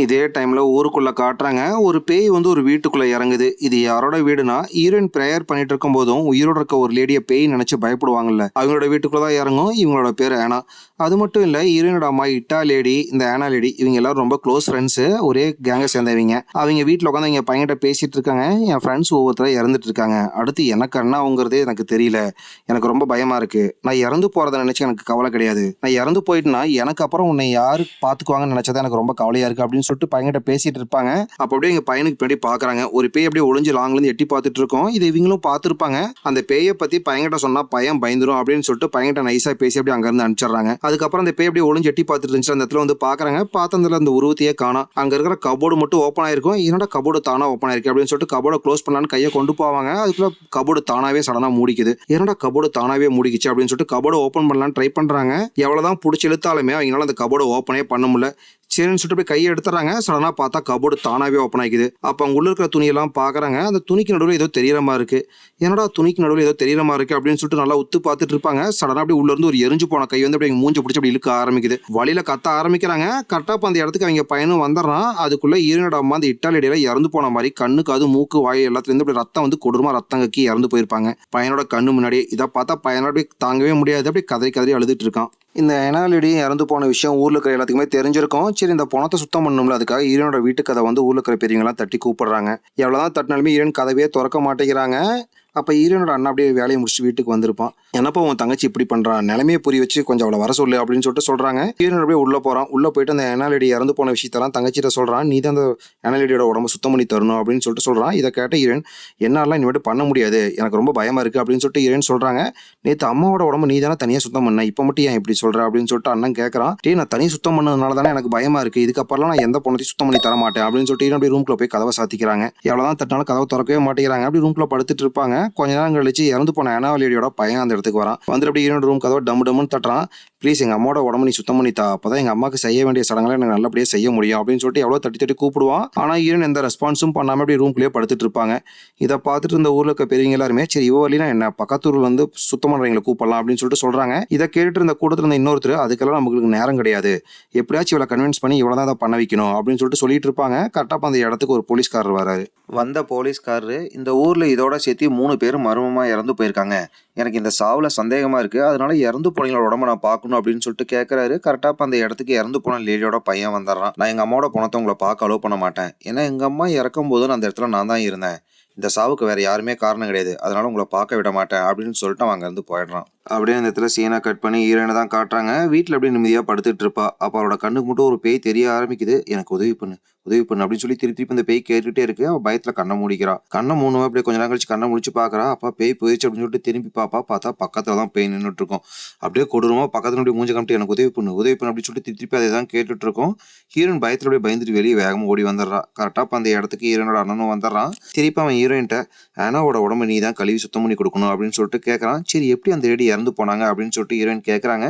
இதே டைம்ல ஊருக்குள்ள காட்டுறாங்க. ஒரு பேய் வந்து ஒரு வீட்டுக்குள்ள இறங்குது. இது யாரோட வீடுனா, ஹீரோயின் பிரேயர் பண்ணிட்டு இருக்கும் போதும் உயிரோட இருக்க ஒரு லேடியை பேய் நினைச்சு பயப்படுவாங்கல்ல, அவங்களோட வீட்டுக்குள்ள தான் இறங்கும். இவங்களோட பேர் ஆனா. அது மட்டும் இல்ல, ஹீரோயினோட அம்மா இட்டா லேடி, இந்த ஆனா லேடி, இவங்க எல்லாரும் ரொம்ப க்ளோஸ் ஃப்ரெண்ட்ஸ், ஒரே கேங்கை சேர்ந்தவங்க. அவங்க வீட்டில் உட்காந்து எங்க பையன்கிட்ட பேசிட்டு இருக்காங்க. என் ஃப்ரெண்ட்ஸ் ஒவ்வொருத்தரும் இறந்துட்டு இருக்காங்க, அடுத்து எனக்கு என்ன ஆகுங்கிறதே எனக்கு தெரியல, எனக்கு ரொம்ப பயமா இருக்கு, நான் இறந்து போறதை நினைச்சு எனக்கு கவலை கிடையாது, நான் இறந்து போயிட்டுனா எனக்கு அப்புறம் உன்னை யாரு பாத்துக்குவாங்கன்னு நினைச்சதா எனக்கு ரொம்ப கவலையா இருக்கு அப்படின்னு சொல்லிட்டு பையன்கிட்ட பேசிட்டு இருப்பாங்க. அப்ப அப்படியே எங்க பையனுக்கு பின்னாடி பாக்குறாங்க. ஒரு பேய் அப்படியே ஒளிஞ்சு லாங்ல இருந்து எட்டி பார்த்துட்டு இருக்கோம். இதை இவங்களும் பார்த்துருப்பாங்க. அந்த பேயை பத்தி பையன்கிட்ட சொன்னா பையன் பயந்துரும் அப்படின்னு சொல்லிட்டு பையன்கிட்ட நைஸா பேசி அப்படியே அங்க இருந்து அனுப்பிச்சிடுறாங்க. அதுக்கப்புறம் அந்த பேய் அப்படியே ஒளிஞ்சு எட்டி பார்த்துட்டு இருந்துச்சு. அந்த இடத்துல வந்து பாக்குறாங்க. பார்த்ததுல அந்த உருவத்தையே காணோம். அங்க இருக்கிற கபோர்டு மட்டும் ஓப்பன் ஆயிருக்கும். என்னடா கபோர்டு தானா ஓப்பன் ஆயிருக்கு அப்படின்னு சொல்லிட்டு கபோர்டை க்ளோஸ் பண்ணலான்னு கையை கொண்டு போவாங்க. அதுக்குள்ள கபோர்டு தானாவே சடனா மூடிக்குது. என்னடா கபோர்டு தானாவே மூடிக்குச்சு அப்படின்னு சொல்லிட்டு கபோர்டை ஓப்பன் பண்ணலான்னு ட்ரை பண்றாங்க. எவ்வளவுதான் பிடிச்சி இழுத்தாலுமே அவங்களால அந்த கபோர்டை ஓப்பனே பண்ண முடியல. சரின்னு சொல்லிட்டு போய் கையை எடுத்துறாங்க. சடனா பார்த்தா கபோர்டு தானாவே ஓப்பன் ஆகிக்குது. அப்போ அவங்க உள்ள இருக்கிற துணியெல்லாம் பார்க்குறாங்க. அந்த துணிக்கு நடுவில் ஏதோ தெரியற மாதிரி இருக்கு. என்னடா துணிக்கு நடுவில் ஏதோ தெரியற மாதிரி இருக்கு அப்படின்னு சொல்லிட்டு நல்லா உத்து பார்த்துட்டு இருப்பாங்க. சடனா அப்படி உள்ள இருந்து ஒரு எரிஞ்சு போன கை வந்து அப்படி மூஞ்சி பிடிச்சி அப்படி இழுக்க ஆரம்பிக்குது. வழியில கத்த ஆரம்பிக்கிறாங்க. கரெக்டாக அந்த இடத்துக்கு அவங்க பையனும் வந்துடுறான். அதுக்குள்ள ஹீரோனோட அம்மா அந்த இட்டாலியில இறந்து போன மாதிரி கண்ணுக்கு அது மூக்கு வாய் எல்லாத்துலேருந்து அப்படி ரத்தம் வந்து கொடூரமா ரத்தம் கக்கி இறந்து போயிருப்பாங்க பையனோட கண்ணு முன்னாடி. இதை பார்த்தா பையனோட தாங்கவே முடியாது, அப்படி கதறி கதறி அழுதுட்டு இருக்கான். இந்த எனாலிடி இறந்து போன விஷயம் ஊரில் இருக்கிற எல்லாத்துக்குமே தெரிஞ்சிருக்கும். சரி இந்த பணத்தை சுத்தம் பண்ணணும்ல, அதுக்காக ஹீரோனோட வீட்டு கதை வந்து ஊரில் இருக்கிற பெரியவங்களாம் தட்டி கூப்பிடுறாங்க. எவ்வளோதான் தட்டினாலுமே ஹீரோன் கதவையே திறக்க மாட்டேங்கிறாங்க. அப்போ ஹீரோனோட அண்ணா அப்படியே வேலையை முடிச்சு வீட்டுக்கு வந்திருப்பான். என்னப்பா உன் தங்கச்சி இப்படி பண்ணுறான், நிலைமையை புரிய வச்சு கொஞ்சம் அவளை வர சொல்லு அப்படின்னு சொல்லிட்டு சொல்கிறாங்க. ஹீரோன் அப்படியே உள்ளே போகிறான். உள்ளே போயிட்டு அந்த எனாலேடி இறந்து போன விஷயத்தெல்லாம் தங்கச்சிட்ட சொல்கிறான். நீ தான் அந்த எனாலேடியோட உடம்பு சுத்தம் பண்ணி தரணும் அப்படின்னு சொல்லிட்டு சொல்கிறான். இதை கேட்ட ஹீரோன், என்னாலாம் இனிமேட்டு பண்ண முடியாது, எனக்கு ரொம்ப பயமாக இருக்குது அப்படின்னு சொல்லிட்டு ஹீரோன் சொல்கிறாங்க. நேற்று அம்மாவோட உடம்பு நீ தானே தனியாக சுத்தம் பண்ண, இப்போ மட்டும் ஏன் இப்படி சொல்கிற அப்படின்னு சொல்லிட்டு அண்ணன் கேட்குறான். டே நான் தனியாக சுத்தம் பண்ணதுனால தானே எனக்கு பயமாக இருக்குது, இதுக்கப்புறம்லாம் நான் எந்த பொண்ணத்தையும் சுத்தம் பண்ணி தர மாட்டேன் அப்படின்னு சொல்லிட்டு ஹீரோன் அப்படியே ரூம்குள்ளே போய் கதவை சாத்திக்கிறாங்க. எவ்வளோதான் தட்டினாலும் கதவை திறக்கவே மாட்டேங்கிறாங்க. அப்படி ரூம்குள்ளே படுத்துட்டு இருப்பாங்க. கொஞ்ச நேரம் கழிச்சு இறந்து போன எனாலேடியோட பையன் அந்த இடத்துக்கு வரான். வந்துட்டு அப்படியே ஹீரோட ரூம் கதவை டம்மு டம்முன்னு தட்டுறான். ப்ளீஸ் எங்கள் அம்மாவோட உடம்பு நீ சுத்தம் பண்ணி தா, அப்போ எங்கள் அம்மாவுக்கு செய்ய வேண்டிய சடங்குகளை எனக்கு நல்லபடியாக செய்ய முடியும் அப்படின்னு சொல்லிட்டு எவ்வளோ தட்டி தட்டி கூப்பிடுவான். ஆனால் ஹீரோன் எந்த ரெஸ்பான்ஸும் பண்ணாமல் அப்படியே ரூம்குள்ளேயே படுத்துட்டு இருப்பாங்க. இதை பார்த்துட்டு இந்த ஊரில் இருக்க பெரியவங்க எல்லாருமே சரி இவ வழினா என்ன பக்கத்தூரில் வந்து சுத்தம் பண்ணுறவங்களை கூப்பிடலாம் அப்படின்னு சொல்லிட்டு சொல்கிறாங்க. இதை கேட்டுட்டு இருந்த கூட்டத்தில் இருந்த இன்னொருத்தர், அதுக்கெல்லாம் நமக்கு நேரம் கிடையாது, எப்படியாச்சும் இவளை கன்வின்ஸ் பண்ணி இவ்வளோ தான் அதை பண்ண வைக்கணும் அப்படின்னு சொல்லிட்டு சொல்லிட்டு இருப்பாங்க. கரெக்டாக அந்த இடத்துக்கு ஒரு போலீஸ்காரர் வராரு. வந்த போலீஸ்காரரு, இந்த ஊரில் இதோட சேர்த்து 3 பேர் மர்மமாக இறந்து போயிருக்காங்க, எனக்கு இந்த சாவில் சந்தேகமாக இருக்குது, அதனால இறந்து போனவங்களோட உடம்பை நான் பார்க்கணும் அப்படின்னு சொல்லிட்டு கேட்குறாரு. கரெக்டாக அந்த இடத்துக்கு இறந்து போன லேடியோட பையன் வந்துடுறான். நான் எங்கள் அம்மாவோட பணத்தை உங்களை பார்க்க அலோவ் பண்ண மாட்டேன், ஏன்னா எங்கள் அம்மா இறக்கும் போது நான் அந்த இடத்துல நான் தான் இருந்தேன், இந்த சாவுக்கு வேறு யாருமே காரணம் கிடையாது, அதனால உங்களை பார்க்க விட மாட்டேன் அப்படின்னு சொல்லிட்டு அவன் அங்கேருந்து போயிடுறான். அப்படியே அந்த இடத்துல சீனா கட் பண்ணி ஹீரோயினை தான் காட்டுறாங்க. வீட்டில் அப்படியே நிம்மதியாக படுத்துட்டு இருப்பா. அப்போ அவரோட கண்ணுக்கு மட்டும் ஒரு பேய் தெரிய ஆரம்பிக்குது. எனக்கு உதவி பண்ணு அப்படின்னு சொல்லி திருப்பி இந்த பேய் கேட்டுகிட்டே இருக்கு. அவள் பயத்தில் கண்ணை மூடிக்கிறா. கண்ணை மூணுவா அப்படியே கொஞ்ச நேரம் கழிச்சு கண்ணை முடிச்சு பார்க்குறா. அப்பா பேய் போயிடுச்சு அப்படின்னு சொல்லிட்டு திரும்பி பார்த்தா பக்கத்தில் தான் பேய் நின்றுட்டு இருக்கும். அப்படியே கொடூரமாக பக்கத்தில் அப்படியே மூஞ்சி காமிட்டு எனக்கு உதவி பண்ணு அப்படின்னு சொல்லிட்டு திருப்பி அதை தான் கேட்டுட்டு இருக்கோம். ஹீரோயின் பயத்தில் அப்படியே பயந்துட்டு வெளியே வேகமாக ஓடி வந்துடுறா. கரெக்டாக அந்த இடத்துக்கு ஹீரோனோட அண்ணனும் வந்துடுறான். திருப்பி அவன் ஹீரோயின்ட்ட ஆனாவோட உடம்பு நீ தான் கழுவி சுத்தம் பண்ணி கொடுக்கணும் அப்படின்னு சொல்லிட்டு கேட்குறான். சரி எப்படி அந்த லேடி இறந்து போனாங்க அப்படின்னு சொல்லிட்டு ஹீரோயின் கேட்குறாங்க.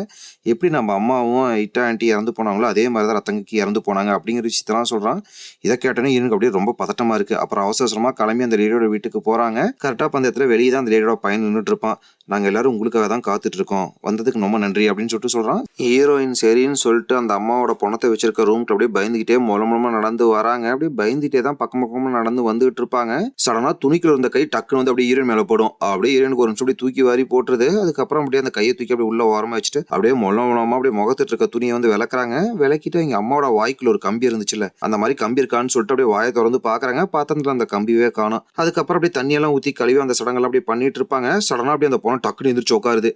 எப்படி நம்ம அம்மாவும் இட்டா ஆண்டி இறந்து போனாங்களோ அதே மாதிரி தான் ரத்தங்கி இறந்து போனாங்க அப்படிங்கிற விஷயத்தெல்லாம் சொல்கிறான். இதை கேட்டோன்னே ஹீரோனுக்கு அப்படியே ரொம்ப பதட்டமாக இருக்குது. அப்புறம் அவசரமாக கிளம்பி அந்த லேடியோட வீட்டுக்கு போகிறாங்க. கரெக்டாக அந்த இடத்துல வெளியே தான் அந்த லேடியோட பையன் நின்றுட்டு இருப்பான். நாங்கள் எல்லாரும் உங்களுக்காக தான் காத்துட்டு இருக்கோம், வந்ததுக்கு ரொம்ப நன்றி அப்படின்னு சொல்லிட்டு சொல்கிறான். ஹீரோயின் சரின்னு சொல்லிட்டு அந்த அம்மாவோட பணத்தை வச்சிருக்க ரூம்க்கு அப்படியே பயந்துக்கிட்டே மூலமாக நடந்து வராங்க. அப்படியே பயந்துகிட்டே தான் பக்கமாக நடந்து வந்துகிட்டு இருப்பாங்க. சடனாக துணிக்குள்ள இருந்த கை டக்குன்னு வந்து அப்படியே ஹீரோயின் மேலே போடும். அப்படியே ஹீரோனுக்கு ஒரு நிமிஷம் அப்படியே தூக்கி வாரி போட்டுருது. அதுக்கப்புறம் அப்படியே அந்த கையை தூக்கி அப்படியே உள்ள ஓரமாக வச்சுட்டு அப்படியே மூலமாக அப்படியே முகத்துட்டு இருக்க துணியை வந்து விளக்குறாங்க. விளக்கிட்டு எங்கள் அம்மாவோட வாய்க்குள்ள ஒரு கம்பி இருந்துச்சுல்ல, அந்த மாதிரி கம்பி இருக்கான்னு சொல்லிட்டு அப்படியே வாயை திறந்து பார்க்குறாங்க. பார்த்ததுல அந்த கம்பியே காணும். அதுக்கப்புறம் அப்படியே தண்ணியெல்லாம் ஊற்றி கழுவி அந்த சடங்கெல்லாம் அப்படியே பண்ணிட்டு இருப்பாங்க. சடனாக அப்படியே அந்த பொண்ணை டக்குன்னு எந்திரிச்சு உட்காருது.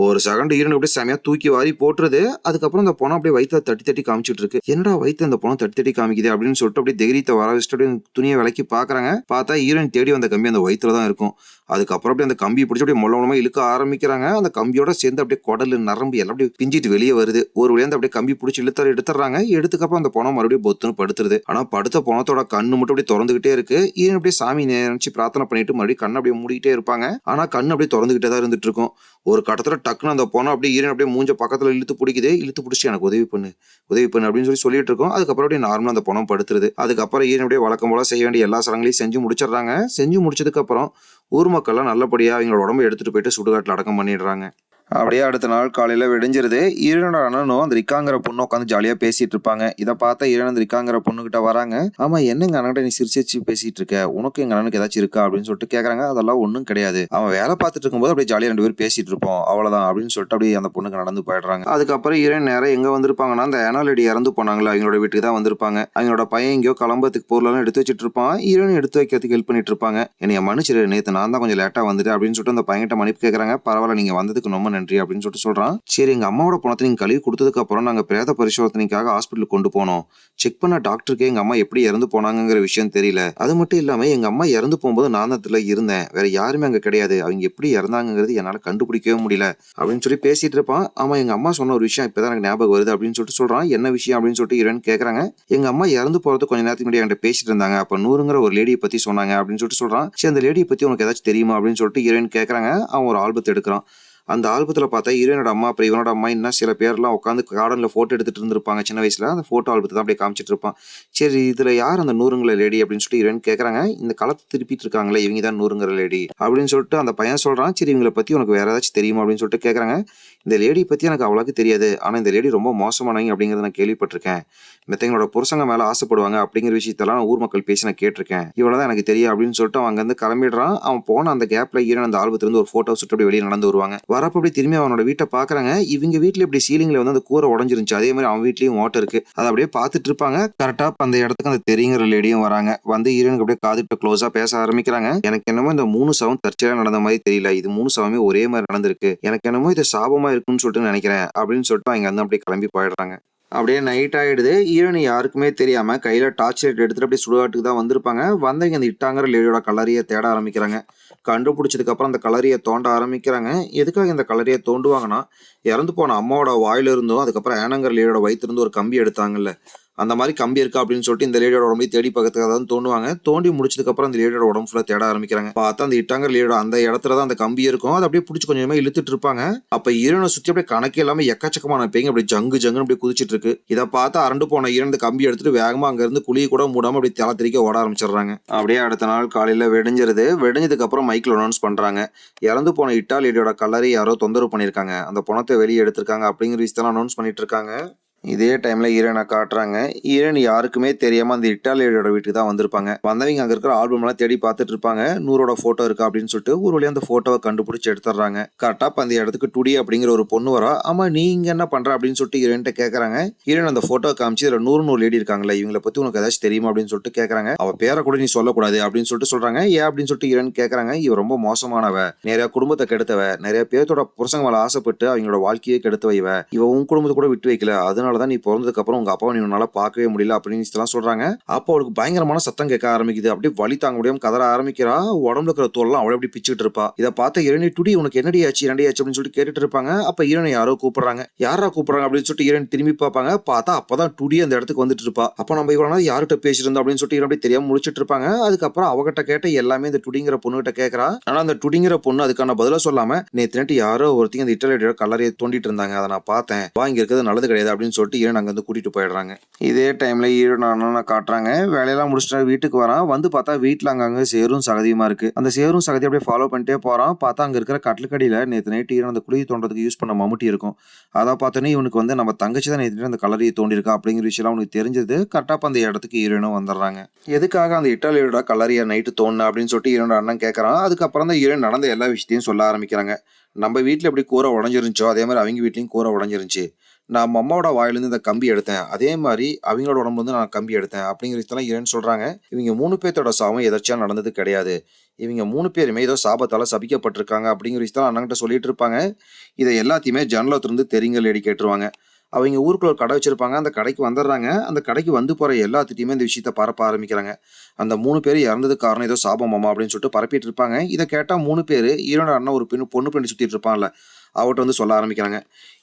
ஒரு செகண்ட் ஹீரோன் அப்படியே செமையாக தூக்கி வாரி போட்டுருது. அதுக்கப்புறம் அந்த பொண்ணை அப்படியே வயிற்ற தட்டி காமிச்சிட்டு இருக்கு. என்னடா வயிற்று அந்த பொண்ணை தட்டி காமிக்குது அப்படின்னு சொல்லிட்டு அப்படியே தைரியத்தை வர வச்சுட்டு அப்படியே துணியை விளக்கி பார்க்குறாங்க. பார்த்தா ஹீரோயின் தேடி வந்த கம்பி அந்த வயிற்றுல தான் இருக்கும். அதுக்கப்புறம் அப்படியே அந்த கம்பியை பிடிச்சி அப்படியே மூலமாக இழுக்க ஆரம்பிக்கிறாங்க. அந்த கம்பியோட சேர்ந்து அப்படியே குடல் நரம்பு எல்லாம் அப்படியே பிஞ்சிட்டு வெளியே வருது. ஒரு வழியாக அப்படியே கம்பி பிடிச்சி எடுத்துறாங்க. எடுத்துக்கப்புறம் அந்த பொண்ணை மறுபடியும் பொத்துன்னு படுத்துருது. ஆனால் படுத்த பொணத்தோட கண்ணு மட்டும் அப்படியே திறந்துகிட்டே இருக்கு. ஈரன் அப்படியே சாமி நினைச்சு பிரார்த்தனை பண்ணிட்டு மறுபடியும் கண்ணை அப்படியே மூடிக்கிட்டே இருப்பாங்க. ஆனால் கண்ணு அப்படியே திறந்துகிட்டே தான் இருந்துட்டு இருக்கும். ஒரு கட்டத்தில் டக்குன்னு அந்த பொண்ணை அப்படியே ஈரன் அப்படியே மூஞ்ச பக்கத்தில் இழுத்து பிடிச்சி எனக்கு உதவி பண்ணு அப்படின்னு சொல்லிட்டு இருக்கோம். அதுக்கப்புறம் அப்படியே நார்மலாக அந்த பொண்ணை படுத்துருது. அதுக்கப்புறம் ஈரன் அப்படியே வழக்கம் போல செய்ய வேண்டிய எல்லா சடங்குகளையும் செஞ்சு முடிச்சிடுறாங்க. செஞ்சு முடிச்சதுக்கப்புறம் ஊர் மக்கள்லாம் நல்லபடியாக அவங்களோட உடம்பை எடுத்துகிட்டு போயிட்டு சுடுகாட்டில் அடக்கம் பண்ணிடுறாங்க. அப்படியே அடுத்த நாள் காலையில் விடிஞ்சிருது. ஈரனோட அண்ணனும் அந்த ரிக்காங்கிற பொண்ணு உட்காந்து ஜாலியாக பேசிட்டு இருப்பாங்க. இதை பார்த்தா ஈரன் அந்த ரிக்காங்கிற பொண்ணுகிட்ட வராங்க. ஆமாம் என்ன எங்கள் அண்ணன்கிட்ட நீ சிரிச்சு பேசிட்டு இருக்க, உனக்கு எங்கள் அண்ணனுக்கு ஏதாச்சும் இருக்கா அப்படின்னு சொல்லிட்டு கேட்குறாங்க. அதெல்லாம் ஒன்றும் கிடையாது, அவன் வேலை பார்த்துட்டு இருக்கும்போது அப்படியே ஜாலியாக 2 பேரும் பேசிட்டு இருப்போம் அவ்வளோதான் அப்படின்னு சொல்லிட்டு அப்படியே அந்த பொண்ணுக்கு நடந்து போயிடுறாங்க. அதுக்கப்புறம் ஈரன் நேரம் எங்கே வந்திருப்பாங்கன்னா அந்த ஏனாலேடி இறந்து போனாங்களா அவங்களோட வீட்டுக்கு தான் வந்திருப்பாங்க. அவங்களோட பையன் எங்கேயோ கிளம்புறதுக்கு பொருளெல்லாம் எடுத்து வச்சுட்டு இருப்பான். ஈரன் எடுத்து வைக்கிறதுக்கு ஹெல்ப் பண்ணிட்டு இருப்பாங்க. என்னைய மன்னிச்சிரு, நேற்று நான் தான் கொஞ்சம் லேட்டாக வந்துட்டு அப்படின்னு சொல்லிட்டு அந்த பையன்கிட்ட மன்னிப்பு கேட்குறாங்க. பரவாயில்ல நீங்க வந்ததுக்கு ரொம்ப நன்றி அப்படின்னு சொல்லிட்டு சொல்றான். சரி எங்க அம்மாவோட பணத்தை நீங்க கழுவி கொடுத்ததுக்கு அப்புறம் நாங்க பிரேத பரிசோதனைக்காக ஹாஸ்பிட்டலுக்கு கொண்டு போனோம். செக் பண்ண டாக்டருக்கு எங்க அம்மா எப்படி இறந்து போனாங்கிற விஷயம் தெரியல. அது மட்டும் இல்லாம எங்க அம்மா இறந்து போகும்போது நான் அதுல இருந்தேன், வேற யாருமே அங்க கிடையாது, அவங்க எப்படி இறந்தாங்கிறது என்னால கண்டுபிடிக்கவே முடியல அப்படின்னு சொல்லி பேசிட்டு இருப்பான். ஆமா எங்க அம்மா சொன்ன ஒரு விஷயம் இப்பதான் எனக்கு ஞாபகம் வருது அப்படின்னு சொல்லிட்டு சொல்றான். என்ன விஷயம் அப்படின்னு சொல்லிட்டு ஹீரோயின் கேக்குறாங்க. எங்க அம்மா இறந்து போறது கொஞ்ச நேரத்துக்கு முன்னாடி என்கிட்ட பேசிட்டு இருந்தாங்க, அப்ப நூறுங்கிற ஒரு லேடியை பத்தி சொன்னாங்க அப்படின்னு சொல்லிட்டு சொல்றான். சரி அந்த லேடியை பத்தி உனக்கு ஏதாச்சும் தெரியுமா அப்படின்னு சொல்லிட்டு ஹீரோயின் கேக்குறாங்க. அவன் ஒரு ஆல்பத்தை எடுக்கிறான். அந்த ஆல்பத்தில் பார்த்தா ஹீரோனோட அம்மா அப்புறம் இவனோட அம்மா இன்னும் சில பேர்லாம் உட்காந்து கார்டனில் ஃபோட்டோ எடுத்துகிட்டு இருந்திருப்பாங்க சின்ன வயசில். அந்த ஃபோட்டோ ஆல்பத்தை தான் அப்படியே காமிச்சிட்டு இருப்பான். சரி இதில் யார் அந்த நூறுங்கிற லேடி அப்படின்னு சொல்லிட்டு ஹீரோயின் கேட்குறாங்க. இந்த களத்தை திருப்பிட்டு இருக்காங்களே இவங்க தான் நூறுங்கிற லேடி அப்படின்னு சொல்லிட்டு அந்த பையன் சொல்கிறான். சரி இவங்களை பற்றி உனக்கு வேறு ஏதாச்சும் தெரியுமா அப்படின்னு சொல்லிட்டு கேட்குறாங்க. இந்த லேடி பற்றி எனக்கு அவ்வளோக்கு தெரியாது, ஆனால் இந்த லேடி ரொம்ப மோசமானவங்க அப்படிங்கிறத நான் கேள்விப்பட்டிருக்கேன். மெத்தங்களோட புருஷங்க மேலே ஆசைப்படுவாங்க அப்படிங்கிற விஷயத்தெல்லாம் ஊர் மக்கள் பேசி நான் கேட்டிருக்கேன், இவ்வளோதான் எனக்கு தெரியும் அப்படின்னு சொல்லிட்டு அவன் அங்கேருந்து கிளம்பிடுறான். அவன் போன அந்த கேப்பில் ஹீரோன் அந்த ஆல்பத்திலிருந்து ஒரு ஃபோட்டோ சுட்டு அப்படியே வெளியே நடந்து வருவாங்க. வரப்ப அப்படி திரும்பி அவனோட வீட்டை பாக்குறாங்க. இவங்க வீட்டுல இப்படி சீலிங்ல வந்து அந்த கூரை உடஞ்சிருந்துச்சு. அதே மாதிரி அவன் வீட்லயும் ஓட்டை இருக்கு. அதை அப்படியே பார்த்துட்டு இருப்பாங்க. கரெக்டா அந்த இடத்துக்கு அந்த தெரியுங்கிற லேடியும் வராங்க. வந்து ஹீரோனுக்கு அப்படியே காதுகிட்ட க்ளோஸா பேச ஆரம்பிக்கிறாங்க. எனக்கு என்னமோ இந்த 3 சவம் தற்செயலா நடந்த மாதிரி தெரியல. இது 3 சவமே ஒரே மாதிரி நடந்திருக்கு. எனக்கு என்னமோ இது சாபமா இருக்குன்னு சொல்லிட்டு நினைக்கிறேன் அப்படின்னு சொல்லிட்டு அவங்க வந்து அப்படியே கிளம்பி போயிடுறாங்க. அப்படியே நைட் ஆயிடுது. ஹீரோயின் யாருக்குமே தெரியாம கையில டார்ச் லைட் எடுத்துட்டு அப்படியே சுடுகாட்டுக்கு தான் வந்திருப்பாங்க. வந்தவங்க அந்த இட்டாங்கிற லேடியோட கல்லறையை தேட ஆரம்பிக்கிறாங்க. கண்டுபிடிச்சதுக்கு அப்புறம் அந்த கல்லறையை தோண்ட ஆரம்பிக்கிறாங்க. எதுக்காக இந்த கல்லறையை தோண்டுவாங்கன்னா, இறந்து போன அம்மாவோட வாயில இருந்தும் அதுக்கப்புறம் ஆனங்கிற லேடியோட வயிற்றிலிருந்து ஒரு கம்பி எடுத்தாங்கல்ல, அந்த மாதிரி கம்பி இருக்கா அப்படின்னு சொல்லிட்டு இந்த லேடியோட உடம்பை தேடி பக்கத்துக்காக தான் தோண்டுவாங்க. தோண்டி முடிச்சதுக்கு அப்புறம் அந்த லேடியோட உடம்பு ஃபுல்லா தேட ஆரம்பிக்கிறாங்க. பார்த்தா அந்த இட்டாங்கிற லேடியோட அந்த இடத்துல தான் அந்த கம்பி இருக்கும். அதை அப்படியே பிடிச்சி கொஞ்சமா இழுத்துட்டு இருப்பாங்க. அப்ப ஹீரோனை சுத்தி அப்படியே கணக்கே இல்லாம எக்கச்சக்கமான பேய்ங்க அப்படியே ஜங்கு ஜங்குன்னு அப்படியே குதிச்சிட்டு இருக்கு. இதை பார்த்து அரண்டு போன ஹீரோன் இந்த கம்பி எடுத்துட்டு வேகமா அங்க இருந்து குழியை கூட மூடாம அப்படியே தலை தெறிக்க ஓட ஆரம்பிச்சிடுறாங்க. அப்படியே அடுத்த நாள் காலையில வெடிஞ்சிருது. வெடிஞ்சதுக்கு அப்புறம் மைக்கில் அனௌன்ஸ் பண்றாங்க, இறந்து போன இட்டா லேடியோட கல்லறை யாரோ தொந்தரவு பண்ணிருக்காங்க, அந்த பணத்தை வெளியே எடுத்திருக்காங்க அப்படிங்கிற விஷயத்தெல்லாம் அனௌன்ஸ் பண்ணிட்டு இருக்காங்க. இதே டைம்ல ஹீரோனை காட்டுறாங்க. ஹீரோயின் யாருக்குமே தெரியாம அந்த இட்டாலியோட வீட்டுக்கு தான் வந்திருப்பாங்க. வந்தவங்க அங்க இருக்கிற ஆல்பம் எல்லாம் தேடி பார்த்துட்டு இருப்பாங்க. நூறோட போட்டோ இருக்கா அப்படின்னு சொல்லிட்டு ஒரு வழியா அந்த போட்டோவை கண்டுபிடிச்சு எடுத்துறாங்க. கரெக்டா அந்த இடத்துக்கு டுடி அப்படிங்கிற ஒரு பொண்ணு வரா. ஆமா நீங்க என்ன பண்ற அப்படின்னு சொல்லிட்டு ஹீரோயின்ட்ட கேக்குறாங்க. ஹீரோயின் அந்த போட்டோ காமிச்சு இதுல 100 லேடி இருக்காங்களா, இவங்களை பத்தி உனக்கு ஏதாச்சும் தெரியுமா அப்படின்னு சொல்லிட்டு கேக்குறாங்க. அவ பேரை கூட நீ சொல்லக்கூடாது அப்படின்னு சொல்லிட்டு சொல்றாங்க. ஏன் அப்படின்னு சொல்லிட்டு ஹீரோயின் கேக்குறாங்க. இவ ரொம்ப மோசமானவ, நிறைய குடும்பத்தை கெடுத்தவ, நிறைய பேர்த்தோட புருஷங்க மேல ஆசைப்பட்டு அவங்களோட வாழ்க்கையே கெடுத்து வைவ, இவ உன் குடும்பத்தை கூட விட்டு வைக்கல, அதனாலதான் நீ பிறந்ததுக்கு அப்புறம் உங்க அப்பாவை நீ உன்னால பார்க்கவே முடியல அப்படின்னு சொல்றாங்க. அப்போ அவளுக்கு பயங்கரமான சத்தம் கேட்க ஆரம்பிக்குது. அப்படியே வலி தாங்க முடியாம கதற ஆரம்பிக்கிறா. உடம்புல இருக்கிற தோல்லாம் அவளை அப்படி பிச்சுட்டு இருப்பா. இதை பார்த்த ஹீரோயின் டுடி உனக்கு என்னடி ஆச்சு அப்படின்னு சொல்லிட்டு கேட்டுட்டு இருப்பாங்க. அப்ப ஹீரோனை யாரோ கூப்பிடுறாங்க. யாரா கூப்பிடுறாங்க அப்படின்னு சொல்லிட்டு ஹீரோயின் திரும்பி பார்ப்பாங்க. பார்த்தா அப்பதான் டுடி அந்த இடத்துக்கு வந்துட்டு இருப்பா. அப்ப நம்ம இவ்வளவு யார்கிட்ட பேசிருந்தோம் அப்படின்னு சொல்லிட்டு ஹீரோயின் தெரியாம முடிச்சிட்டு இருப்பாங்க. அதுக்கப்புறம் அவகிட்ட கேட்ட எல்லாமே இந்த டுடிங்கிற பொண்ணுகிட்ட கேட்கறா. ஆனா அந்த டுடிங்கிற பொண்ணு அதுக்கான பதில சொல்லாம, நேத்து நைட்டு யாரோ ஒருத்தங்க அந்த இட்டாலியோட கல்லறையை தோண்டிட்டு இருந்தாங்க, அதை நான் பார்த்தேன், வாங்கி இருக்கிறது நல்லது கிடையாது அப்படின்னு சொல்லிட்டு ஹீரோயின் அங்க வந்து கூட்டிட்டு போயிடுறாங்க. இதே டைம்ல ஹீரோயின் அண்ணனை காட்டுறாங்க. வேலையெல்லாம் முடிச்சுட்டு வீட்டுக்கு வரான். வந்து பார்த்தா வீட்டுல அங்கங்க சேரும் சகதியுமா இருக்கு. அந்த சேரும் சகதி அப்படியே ஃபாலோ பண்ணிட்டே போறான். பார்த்தா அங்க இருக்கிற கட்டிலுக்கடியில நேற்று நைட்டு ஹீரோன் அந்த குழி தோன்றதுக்கு யூஸ் பண்ண மம்முட்டி இருக்கும். அதை பார்த்தோன்னே இவனுக்கு வந்து நம்ம தங்கச்சி தான் நேற்று அந்த கல்லறையை தோண்டிருக்கா அப்படிங்கிற விஷயம் அவனுக்கு தெரிஞ்சது. கரெக்டாக அந்த இடத்துக்கு ஹீரோனும் வந்துடுறாங்க. எதுக்காக அந்த இட்டாலியோட கல்லறையை நைட்டு தோணுன அப்படின்னு சொல்லிட்டு ஹீரோட அண்ணன் கேட்கறான். அதுக்கப்புறம் தான் ஹீரோயின் நடந்த எல்லா விஷயத்தையும் சொல்ல ஆரம்பிக்கிறாங்க. நம்ம வீட்டில் எப்படி கூரை உடஞ்சிருந்துச்சோ அதே மாதிரி அவங்க வீட்லையும் கூரை உடஞ்சிருந்துச்சு. நான் அம்மாவோட வாயிலிருந்து இந்த கம்பி எடுத்தேன், அதே மாதிரி அவங்களோட உடம்பு வந்து நான் கம்பி எடுத்தேன் அப்படிங்கிறதெல்லாம் ஹீரோயின் சொல்றாங்க. இவங்க 3 பேர்த்தோட சாவும் எதாச்சியா நடந்தது கிடையாது. இவங்க 3 பேருமே ஏதோ சாபத்தால சபிக்கப்பட்டிருக்காங்க அப்படிங்கிற விஷயத்தான் அண்ணன்கிட்ட சொல்லிட்டு இருப்பாங்க. இதை எல்லாத்தையுமே ஜன்னலை திறந்து தெரியுங்க லேடி கேட்டுருவாங்க. அவங்க ஊருக்குள்ள ஒரு கடை வச்சிருப்பாங்க. அந்த கடைக்கு வந்துடுறாங்க. அந்த கடைக்கு வந்து போற எல்லாத்துட்டையுமே இந்த விஷயத்த பரப்ப ஆரம்பிக்கிறாங்க. அந்த 3 பேர் இறந்ததுக்கு காரணம் ஏதோ சாபமாமா அப்படின்னு சொல்லிட்டு பரப்பிட்டு இருப்பாங்க. இதை கேட்டா 3 பேர் ஹீரோட அண்ணன் ஒரு பொண்ணு பின்னாடி சுத்திட்டு இருப்பான்ல, அவட்ட வந்து சொல்ல ஆரம்பிக்கிறாங்க.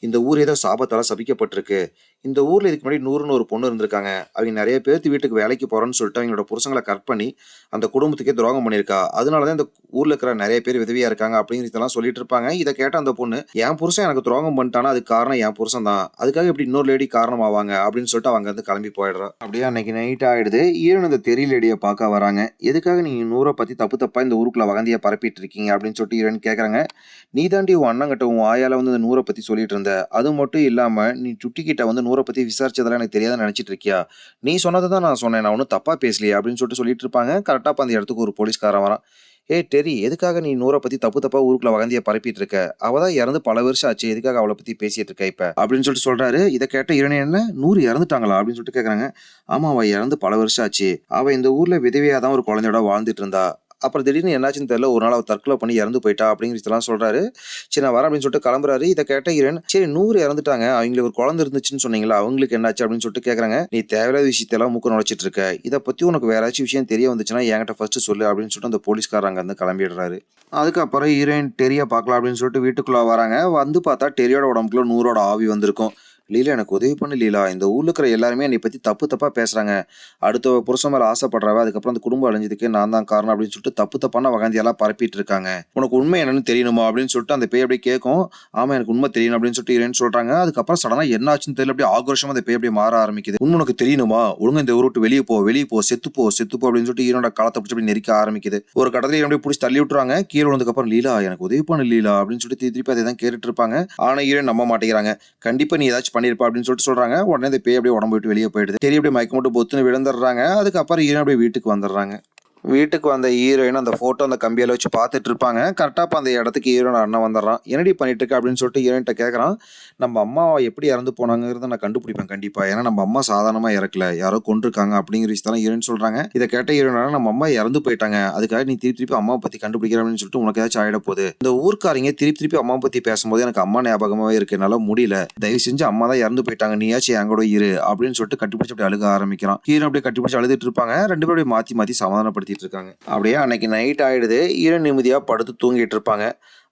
இந்த ஊர் ஏதோ சாபத்தால சபிக்கப்பட்டிருக்கு. இந்த ஊர்ல இதுக்கு முன்னாடி 100ன்னு ஒரு பொண்ணு இருந்திருக்காங்க. அவங்க நிறைய பேர்த்து வீட்டுக்கு வேலைக்கு போறோன்னு சொல்லிட்டு அவங்களோட புருஷங்களை கட் பண்ணி அந்த குடும்பத்துக்கே துரோகம் பண்ணியிருக்கா. அதனாலதான் இந்த ஊர்ல இருக்கிற நிறைய பேர் விதவியா இருக்காங்க அப்படிங்கிறதெல்லாம் சொல்லிட்டு இருப்பாங்க. இதை கேட்ட அந்த பொண்ணு, என் புருஷன் எனக்கு துரோகம் பண்ணிட்டானா அதுக்கு காரணம் என் புருஷன் தான், அதுக்காக இப்படி இன்னொரு லேடி காரணம் ஆவாங்க அப்படின்னு சொல்லிட்டு அவங்க வந்து கிளம்பி போயிடுறா. அப்படியே அன்னைக்கு நைட் ஆயிடுது. ஹீரோன் இந்த தெரி லேடியை பார்க்க வராங்க. எதுக்காக நீங்க 100 பத்தி தப்பு தப்பா இந்த ஊருக்குள்ள வகந்தியா பரப்பிட்டு இருக்கீங்க அப்படின்னு சொல்லிட்டு ஹீரோயின் கேட்கறாங்க. நீ தாண்டி உன் அண்ணங்கிட்ட உன் ஆயால வந்து இந்த 100 பத்தி சொல்லிட்டு இருந்த, அது மட்டும் இல்லாம நீ சுட்டி கிட்ட வந்து 100 பத்தி விசாரிச்சதெல்லாம் எனக்கு தெரியாதுன்னு நினைச்சிட்டு இருக்கியா? நீ சொன்னதை தான் நான் சொன்னேன், நான் ஒன்றும் தப்பா பேசலையே அப்படின்னு சொல்லிட்டு இருப்பாங்க. கரெக்டா அந்த இடத்துக்கு ஒரு போலீஸ்காரன் வரான். ஏய் டெரி, எதுக்காக நீ 100 பத்தி தப்பு தப்பா ஊருக்குள்ள வகந்தியா பரப்பிட்டு இருக்க? அவ தான் இறந்து பல வருஷம் ஆச்சு, எதுக்காக அவளை பத்தி பேசிட்டு இருக்க இப்ப அப்படின்னு சொல்லிட்டு சொல்றாரு. இதை கேட்ட ஹீரோயின், என்ன 100 இறந்துட்டாங்களா அப்படின்னு சொல்லிட்டு கேக்குறாங்க. ஆமா, அவ இறந்து பல வருஷம் ஆச்சு. அவ இந்த ஊர்ல விதவையா தான் ஒரு குழந்தையோட வாழ்ந்துட்டு இருந்தா. அப்புறம் திடீர்னு என்னாச்சுன்னு தெரியல, ஒரு நாள் அவர் தற்கொலை பண்ணி இறந்து போயிட்டா அப்படிங்கிறதெல்லாம் சொல்றாரு. சரி நான் வரேன் அப்படின்னு சொல்லிட்டு கிளம்புறாரு. இதை கேட்ட ஹீரோயின், சரி 100 இறந்துட்டாங்க, அவங்களுக்கு ஒரு குழந்தை இருந்துச்சுன்னு சொன்னீங்களா, அவங்களுக்கு என்னாச்சு அப்படின்னு சொல்லிட்டு கேட்கறாங்க. நீ தேவையில்லாத விஷயத்தெல்லாம் மூக்க நுழைச்சிட்டு இருக்க, இதை பத்தி உனக்கு வேற ஏதாச்சும் விஷயம் தெரிய வந்துச்சுன்னா என்கிட்ட ஃபர்ஸ்ட் சொல்லு அப்படின்னு சொல்லிட்டு அந்த போலீஸ்காரங்க அங்க இருந்து கிளம்பிடுறாரு. அதுக்கப்புறம் ஹீரோயின் டெரியை பார்க்கலாம் அப்படின்னு சொல்லிட்டு வீட்டுக்குள்ள வராங்க. வந்து பார்த்தா டெரியோட உடம்புக்குள்ள 100ஓட ஆவி வந்திருக்கும். லீலா எனக்கு உதவி பண்ணு லீலா, இந்த ஊர்ல இருக்கிற எல்லாருமே என்னை பத்தி தப்பு தப்பா பேசுறாங்க. அடுத்த புருஷன் மேல ஆசைப்படுறவ, அதுக்கப்புறம் அந்த குடும்பம் அழிஞ்சதுக்கு நான் தான் காரணம் அப்படின்னு சொல்லிட்டு தப்பு தப்பான வகந்தியெல்லாம் பரப்பிட்டு இருக்காங்க. உனக்கு உண்மை என்னன்னு தெரியணுமா அப்படின்னு சொல்லிட்டு அந்த பேய் அப்படியே கேட்கும். ஆமா எனக்கு உண்மை தெரியணும் அப்படின்னு சொல்லிட்டு ஹீரோயின் சொல்றாங்க. அதுக்கப்புறம் சடனா என்ன ஆச்சுன்னு தெரியல, அப்படியே ஆக்ரோஷமா அந்த பேய் அப்படியே மாற ஆரம்பிக்குது. உண்மை உனக்கு தெரியணுமா, ஒழுங்கு இந்த ஊர் விட்டு வெளியே போ, செத்துப்போ அப்படின்னு சொல்லிட்டு ஹீரோட காலத்தை பிடிச்சி அப்படி நெரிக்க ஆரம்பிக்குது. ஒரு கடத்துல அப்படியே பிடிச்சி தள்ளி விட்டுறாங்க. கீழே வந்ததுக்கு அப்புறம் லீலா எனக்கு உதவி பண்ணு லீலா அப்படின்னு சொல்லிட்டு திருப்பி அதை தான் கேட்டுட்டு இருப்பாங்க. ஆனா ஹீரோயின் நம்ப மாட்டேங்கிறாங்க. கண்டிப்பா நீ ஏதாச்சும் பண்ணிருப்பா அப்படின்னு சொல்லிட்டு சொல்றாங்க. உடனே இந்த பேய் அப்படியே உடம்பு விட்டு வெளியே போயிடுது. தெரிய அப்படியே மயக்க மட்டும் பொத்துன்னு விழுந்துடுறாங்க. அதுக்கப்புறம் ஹீரோயின் அப்படியே வீட்டுக்கு வந்துடுறாங்க. வீட்டுக்கு வந்த ஹீரோயின் அந்த ஃபோட்டோ அந்த கம்பியால் வச்சு பார்த்துட்டு இருப்பாங்க. கரெக்டாக அப்போ அந்த இடத்துக்கு ஹீரோயின் அண்ணன் வந்துடுறான். என்னடி பண்ணிட்டு இருக்க அப்படின்னு சொல்லிட்டு ஹீரோயின்ட்ட கேட்குறான். நம்ம அம்மா எப்படி இறந்து போனாங்கிறத நான் கண்டுபிடிப்பேன் கண்டிப்பாக. ஏன்னா நம்ம அம்மா சாதாரணமாக இறக்கல, யாரோ கொண்டிருக்காங்க அப்படிங்கிற விஷயத்தான் ஹீரோயின் சொல்கிறாங்க. இதை கேட்ட ஹீரோயின் நம்ம அம்மா இறந்து போயிட்டாங்க, அதுக்காக நீ திருப்பி திருப்பி அம்மாவை பற்றி கண்டுபிடிக்கிற அப்படின்னு சொல்லிட்டு உனக்கு ஏதாச்சும் ஆகிட போகுது. இந்த ஊர்க்காரங்க திருப்பி திருப்பி அம்மா பற்றி பேசும்போது எனக்கு அம்மா ஞாபகமாகவே இருக்கு, என்னால் முடியல, தயவு செஞ்சு அம்மா தான் இறந்து போயிட்டாங்க, நீயாச்சும் என் கூட இரு அப்படின்னு சொல்லிட்டு கட்டிப்பிடிச்சு அப்படி அழுக ஆரம்பிக்கிறான். ஹீரோ அப்படியே கட்டிப்பிடிச்சு அழுதுட்டு இருப்பாங்க. ரெண்டு பேரும் அப்படியே மாற்றி மாற்றி சமாதானப்படுத்திட்டு இருக்காங்க. அப்படியே அன்னைக்கு நைட் ஆயிடுது. ஹீரோயின் நிம்மதியாக படுத்து தூங்கிட்டு இருப்பாங்க.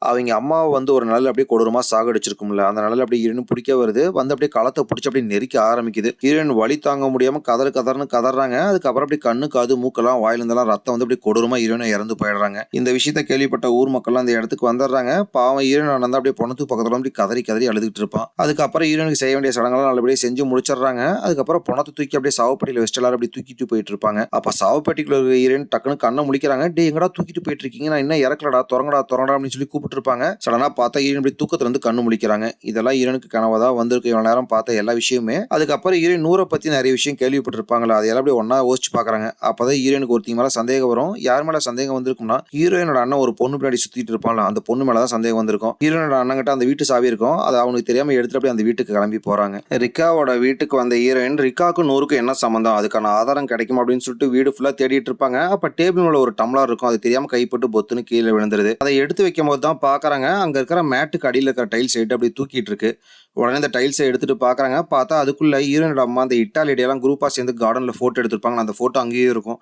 அவங்க அம்மாவை வந்து ஒரு நாள் அப்படியே கொடூரமா சாகடிச்சிருக்கும்ல, அந்த நாளில் அப்படியே ஹீரோயின் பிடிக்க வருது. வந்து அப்படியே களத்தை பிடிச்சி அப்படியே நெரிக்க ஆரம்பிக்குது. ஹீரோயின் வலி தாங்க முடியாம கதர்னு கதறாங்க. அதுக்கப்புறம் அப்படியே கண்ணு காது மூக்கெல்லாம் வாயிலிருந்தெல்லாம் ரத்தம் வந்து அப்படியே கொடூரமா ஹீரோயினை இறந்து போயிடுறாங்க. இந்த விஷயத்த கேள்விப்பட்ட ஊர் மக்கள்லாம் அந்த இடத்துக்கு வந்துடுறாங்க. பாவம் ஹீரோயின் வந்து அப்படியே பொணத்து பக்கத்துல அப்படி கதறி அழுதுட்டு இருப்பான். அதுக்கப்புறம் ஹீரோயினுக்கு செய்ய வேண்டிய சடங்கெல்லாம் நல்லபடியே செஞ்சு முடிச்சிடுறாங்க. அதுக்கப்புறம் பொணத்தை தூக்கி அப்படியே சாவுப்பட்டியில் வச்சுட்டு எல்லாரும் அப்படியே தூக்கிட்டு போயிட்டு இருப்பாங்க. அப்ப சாவுப்பட்டிக்குள்ள இருக்கிற ஹீரோயின் டக்குன்னு கண்ணை முழிக்கிறாங்க. டே எங்கடா தூக்கிட்டு போயிட்டு இருக்கீங்க, நான் இன்னும் இறக்கலடா, திறங்கடா அப்படின்னு சொல்லி கூப்பிட்டு இருப்பாங்க. சடனா பார்த்தா ஹீரோயின் இப்படி தூக்கத்துல இருந்து கண்ணு முழிக்கிறாங்க. இதெல்லாம் ஹீரோனுக்கு கனவா வந்திருக்கு இவ்வளவு நேரம் பார்த்த எல்லா விஷயமே. அதுக்கப்புறம் ஹீரோயின் நூரை பத்தி நிறைய விஷயம் கேள்விப்பட்டிருப்பாங்களா, அதெல்லாம் அப்படியே ஒன்னா யோசிச்சு பாக்குறாங்க. அப்பதான் ஹீரோனுக்கு ஒருத்தி மேல சந்தேகம் வரும். யார் மேல சந்தேகம் வந்திருக்கும்னா, ஹீரோயினோட அண்ணன் ஒரு பொண்ணு பின்னாடி சுத்திட்டு இருப்பாங்களா, அந்த பொண்ணு மேலதான் சந்தேகம் வந்திருக்கும். ஹீரோயினோட அண்ணன் கிட்ட அந்த வீட்டு சாவி இருக்கும், அது அவனுக்கு தெரியாம எடுத்துட்டு அப்படியே அந்த வீட்டுக்கு கிளம்பி போறாங்க. ரிக்காவோட வீட்டுக்கு வந்த ஹீரோயின் ரிக்காவுக்கு நூறுக்கும் என்ன சம்பந்தம், அதுக்கான ஆதாரம் கிடைக்கும் அப்படின்னு சொல்லிட்டு வீடு ஃபுல்லா தேடிட்டு இருப்பாங்க. அப்ப டேபிள் மேல ஒரு டம்ளர் இருக்கும், அது தெரியாம கைப்பட்டு பொத்துன்னு கீழே விழுந்துருது. அதை எடுத்து வைக்கும் போது தான் பாக்குறாங்க, அங்க இருக்கிற மேட்டுக்கு அடியில் இருக்கிற டைல்ஸ் எடுத்து அப்படி தூக்கிட்டு இருக்கு. உடனே இந்த டைல்ஸை எடுத்துட்டு பாக்குறாங்க. பார்த்தா அதுக்குள்ள ஹீரோனோட அம்மா அந்த இட்டாலியெல்லாம் குரூப்பா சேர்ந்து கார்டன்ல போட்டோ எடுத்திருப்பாங்க. அந்த போட்டோ அங்கேயே இருக்கும்.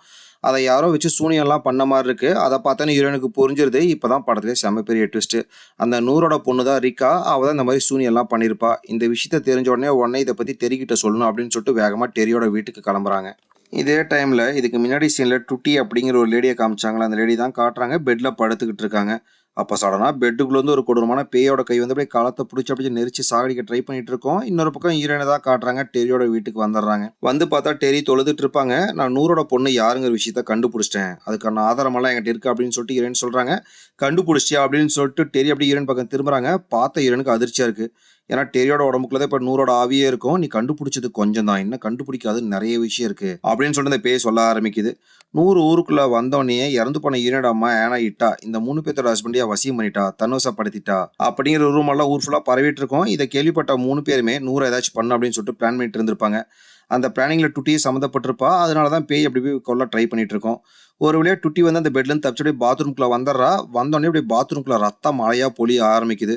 அதை யாரோ வச்சு சூனியெல்லாம் பண்ண மாதிரி இருக்கு. அதை பார்த்தோன்னே ஹீரோனுக்கு புரிஞ்சிருது. இப்பதான் படத்துல செம்ம பெரிய ட்விஸ்ட், அந்த நூறோட பொண்ணு தான் ரிக்கா, அவ தான் இந்த மாதிரி சூனியெல்லாம் பண்ணியிருப்பா. இந்த விஷயத்த தெரிஞ்ச உடனே இதை பத்தி தெரிகிட்ட சொல்லணும் அப்படின்னு சொல்லிட்டு வேகமா டெரியோட வீட்டுக்கு கிளம்புறாங்க. இதே டைம்ல இதுக்கு முன்னாடி சீன்ல டுட்டி அப்படிங்கிற ஒரு லேடியை காமிச்சாங்களா, அந்த லேடி தான் காட்டுறாங்க. பெட்ல படுத்துக்கிட்டு இருக்காங்க. அப்போ சடனா பெட்டுக்குள்ள வந்து ஒரு கொடூரமான பேயோட கை வந்து அப்படியே களத்தை பிடிச்சி அப்படியே நெரிச்சு சாகடிக்க ட்ரை பண்ணிட்டு இருக்கோம். இன்னொரு பக்கம் ஹீரோயினை தான் காட்டுறாங்க. டெரியோட வீட்டுக்கு வந்துடுறாங்க. வந்து பார்த்தா டெரி தொழுதுட்டு இருப்பாங்க. நான் நூறோட பொண்ணு யாருங்கிற விஷயத்த கண்டுபிடிச்சிட்டேன், அதுக்கான ஆதாரமெல்லாம் என்கிட்ட இருக்கு அப்படின்னு சொல்லிட்டு ஹீரோயின் சொல்றாங்க. கண்டுபிடிச்சியா அப்படின்னு சொல்லிட்டு டெரி அப்படியே ஹீரோயின் பக்கம் திரும்புறாங்க. பார்த்த ஹீரோனுக்கு அதிர்ச்சியா இருக்கு. ஏன்னா டெரியோட உடம்புக்குள்ளதான் இப்ப நூறோட ஆவியே இருக்கும். நீ கண்டுபிடிச்சது கொஞ்சம் தான், இன்னும் கண்டுபிடிக்காது நிறைய விஷயம் இருக்கு அப்படின்னு சொல்லிட்டு இந்த பேய் சொல்ல ஆரம்பிக்குது. நூறு ஊருக்குள்ள வந்தோடனே இறந்து போன ஹீரோட அம்மா ஏனா இட்டா இந்த 3 பேர்த்தோட ஹஸ்பண்டியா வசியம் பண்ணிட்டா, தன்வசப்படுத்திட்டா அப்படிங்கிற ரூம் எல்லாம் ஊர் ஃபுல்லா பரவிட்டு இருக்கும். இதை கேள்விப்பட்ட 3 பேருமே நூறு ஏதாச்சும் பண்ண அப்படின்னு சொல்லிட்டு பிளான் பண்ணிட்டு இருந்திருப்பாங்க. அந்த பிளானிங்ல டுட்டியை சம்மந்தப்பட்டிருப்பா. அதனாலதான் பேய் அப்படி போய் கொல்ல ட்ரை பண்ணிட்டு இருக்கோம். ஒரு வழியா டுட்டி வந்து அந்த பெட்ல இருந்து தப்பிச்சு பாத்ரூம்குள்ள வந்துடுறா. வந்தோடனே அப்படியே பாத்ரூம்குள்ள ரத்தம் மழையா பொழிய ஆரம்பிக்குது.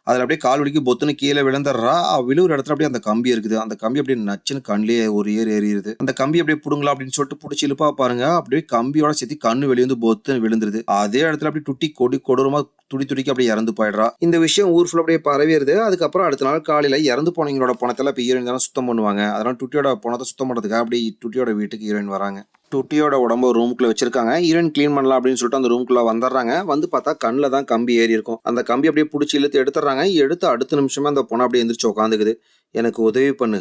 அதில் அப்படியே கால் வலிக்கு பொத்துன்னு கீழே விழுந்துடுறா. விழுவுற இடத்துல அப்படியே அந்த கம்பி இருக்குது. அந்த கம்பி அப்படியே நச்சுன்னு கண்ணிலே ஒரு ஏறிடுது. அந்த கம்பி அப்படியே புடுங்களா அப்படின்னு சொல்லிட்டு பிடிச்சி இழுப்பா பாருங்க, அப்படியே கம்பியோட சேர்த்து கண்ணு வெளியே வந்து பொத்துன்னு விழுந்துருது. அதே இடத்துல அப்படியே டுட்டி கொடூரமா துடிக்க அப்படியே இறந்து போயிடுறா. இந்த விஷயம் ஊர் ஃபுல்லா அப்படியே பரவிடுது. அதுக்கப்புறம் அடுத்த நாள் காலையில இறந்து போனவங்களோட பணத்தெல்லாம் இப்போ ஹீரோயின் தானே சுத்தம் பண்ணுவாங்க. அதனால டுட்டியோட பணத்தை சுத்தம் பண்றதுக்காக அப்படி டுட்டியோட வீட்டுக்கு ஹீரோயின் வராங்க. டுட்டியோட உடம்பு ரூமுக்குள்ள வச்சிருக்காங்க. ஹீரோயின் கிளீன் பண்ணலாம் அப்படின்னு சொல்லிட்டு அந்த ரூமுக்குள்ள வந்துடுறாங்க. வந்து பார்த்தா கண்ணில் தான் கம்பி ஏறி இருக்கும். அந்த கம்பி அப்படியே பிடிச்சி இழுத்து எடுத்துறாங்க. எடுத்து அடுத்த நிமிஷமே அந்த பொண்ணை அப்படியே எந்திரிச்சு உட்காந்துக்குது. எனக்கு உதவி பண்ணு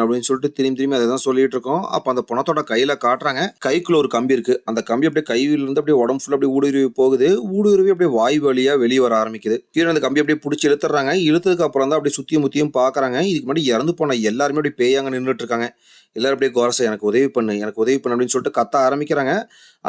அப்படின்னு சொல்லிட்டு திரும்பி அதை தான் சொல்லிட்டு இருக்கோம். அப்போ அந்த பொணத்தோட கையில காட்டுறாங்க. கைக்குள்ள ஒரு கம்பி இருக்கு. அந்த கம்பி அப்படியே கையில இருந்து அப்படியே உடம்பு ஃபுல்லா அப்படியே ஊடுருவி போகுது. ஊடுருவி அப்படியே வாய் வழியா வெளியே வர ஆரம்பிக்குது. ஹீரோயின் அந்த கம்பி அப்படியே பிடிச்சி இழுத்துறாங்க. இழுத்ததுக்கு அப்புறம் தான் அப்படியே சுத்தியும் முத்தியும் பாக்குறாங்க. இதுக்கு முன்னாடி இறந்து போன எல்லாருமே அப்படியே பேயாங்க நின்றுட்டு இருக்காங்க. எல்லாரும் அப்படியே கோரசை எனக்கு உதவி பண்ணு அப்படின்னு சொல்லிட்டு கத்த ஆரம்பிக்கிறாங்க.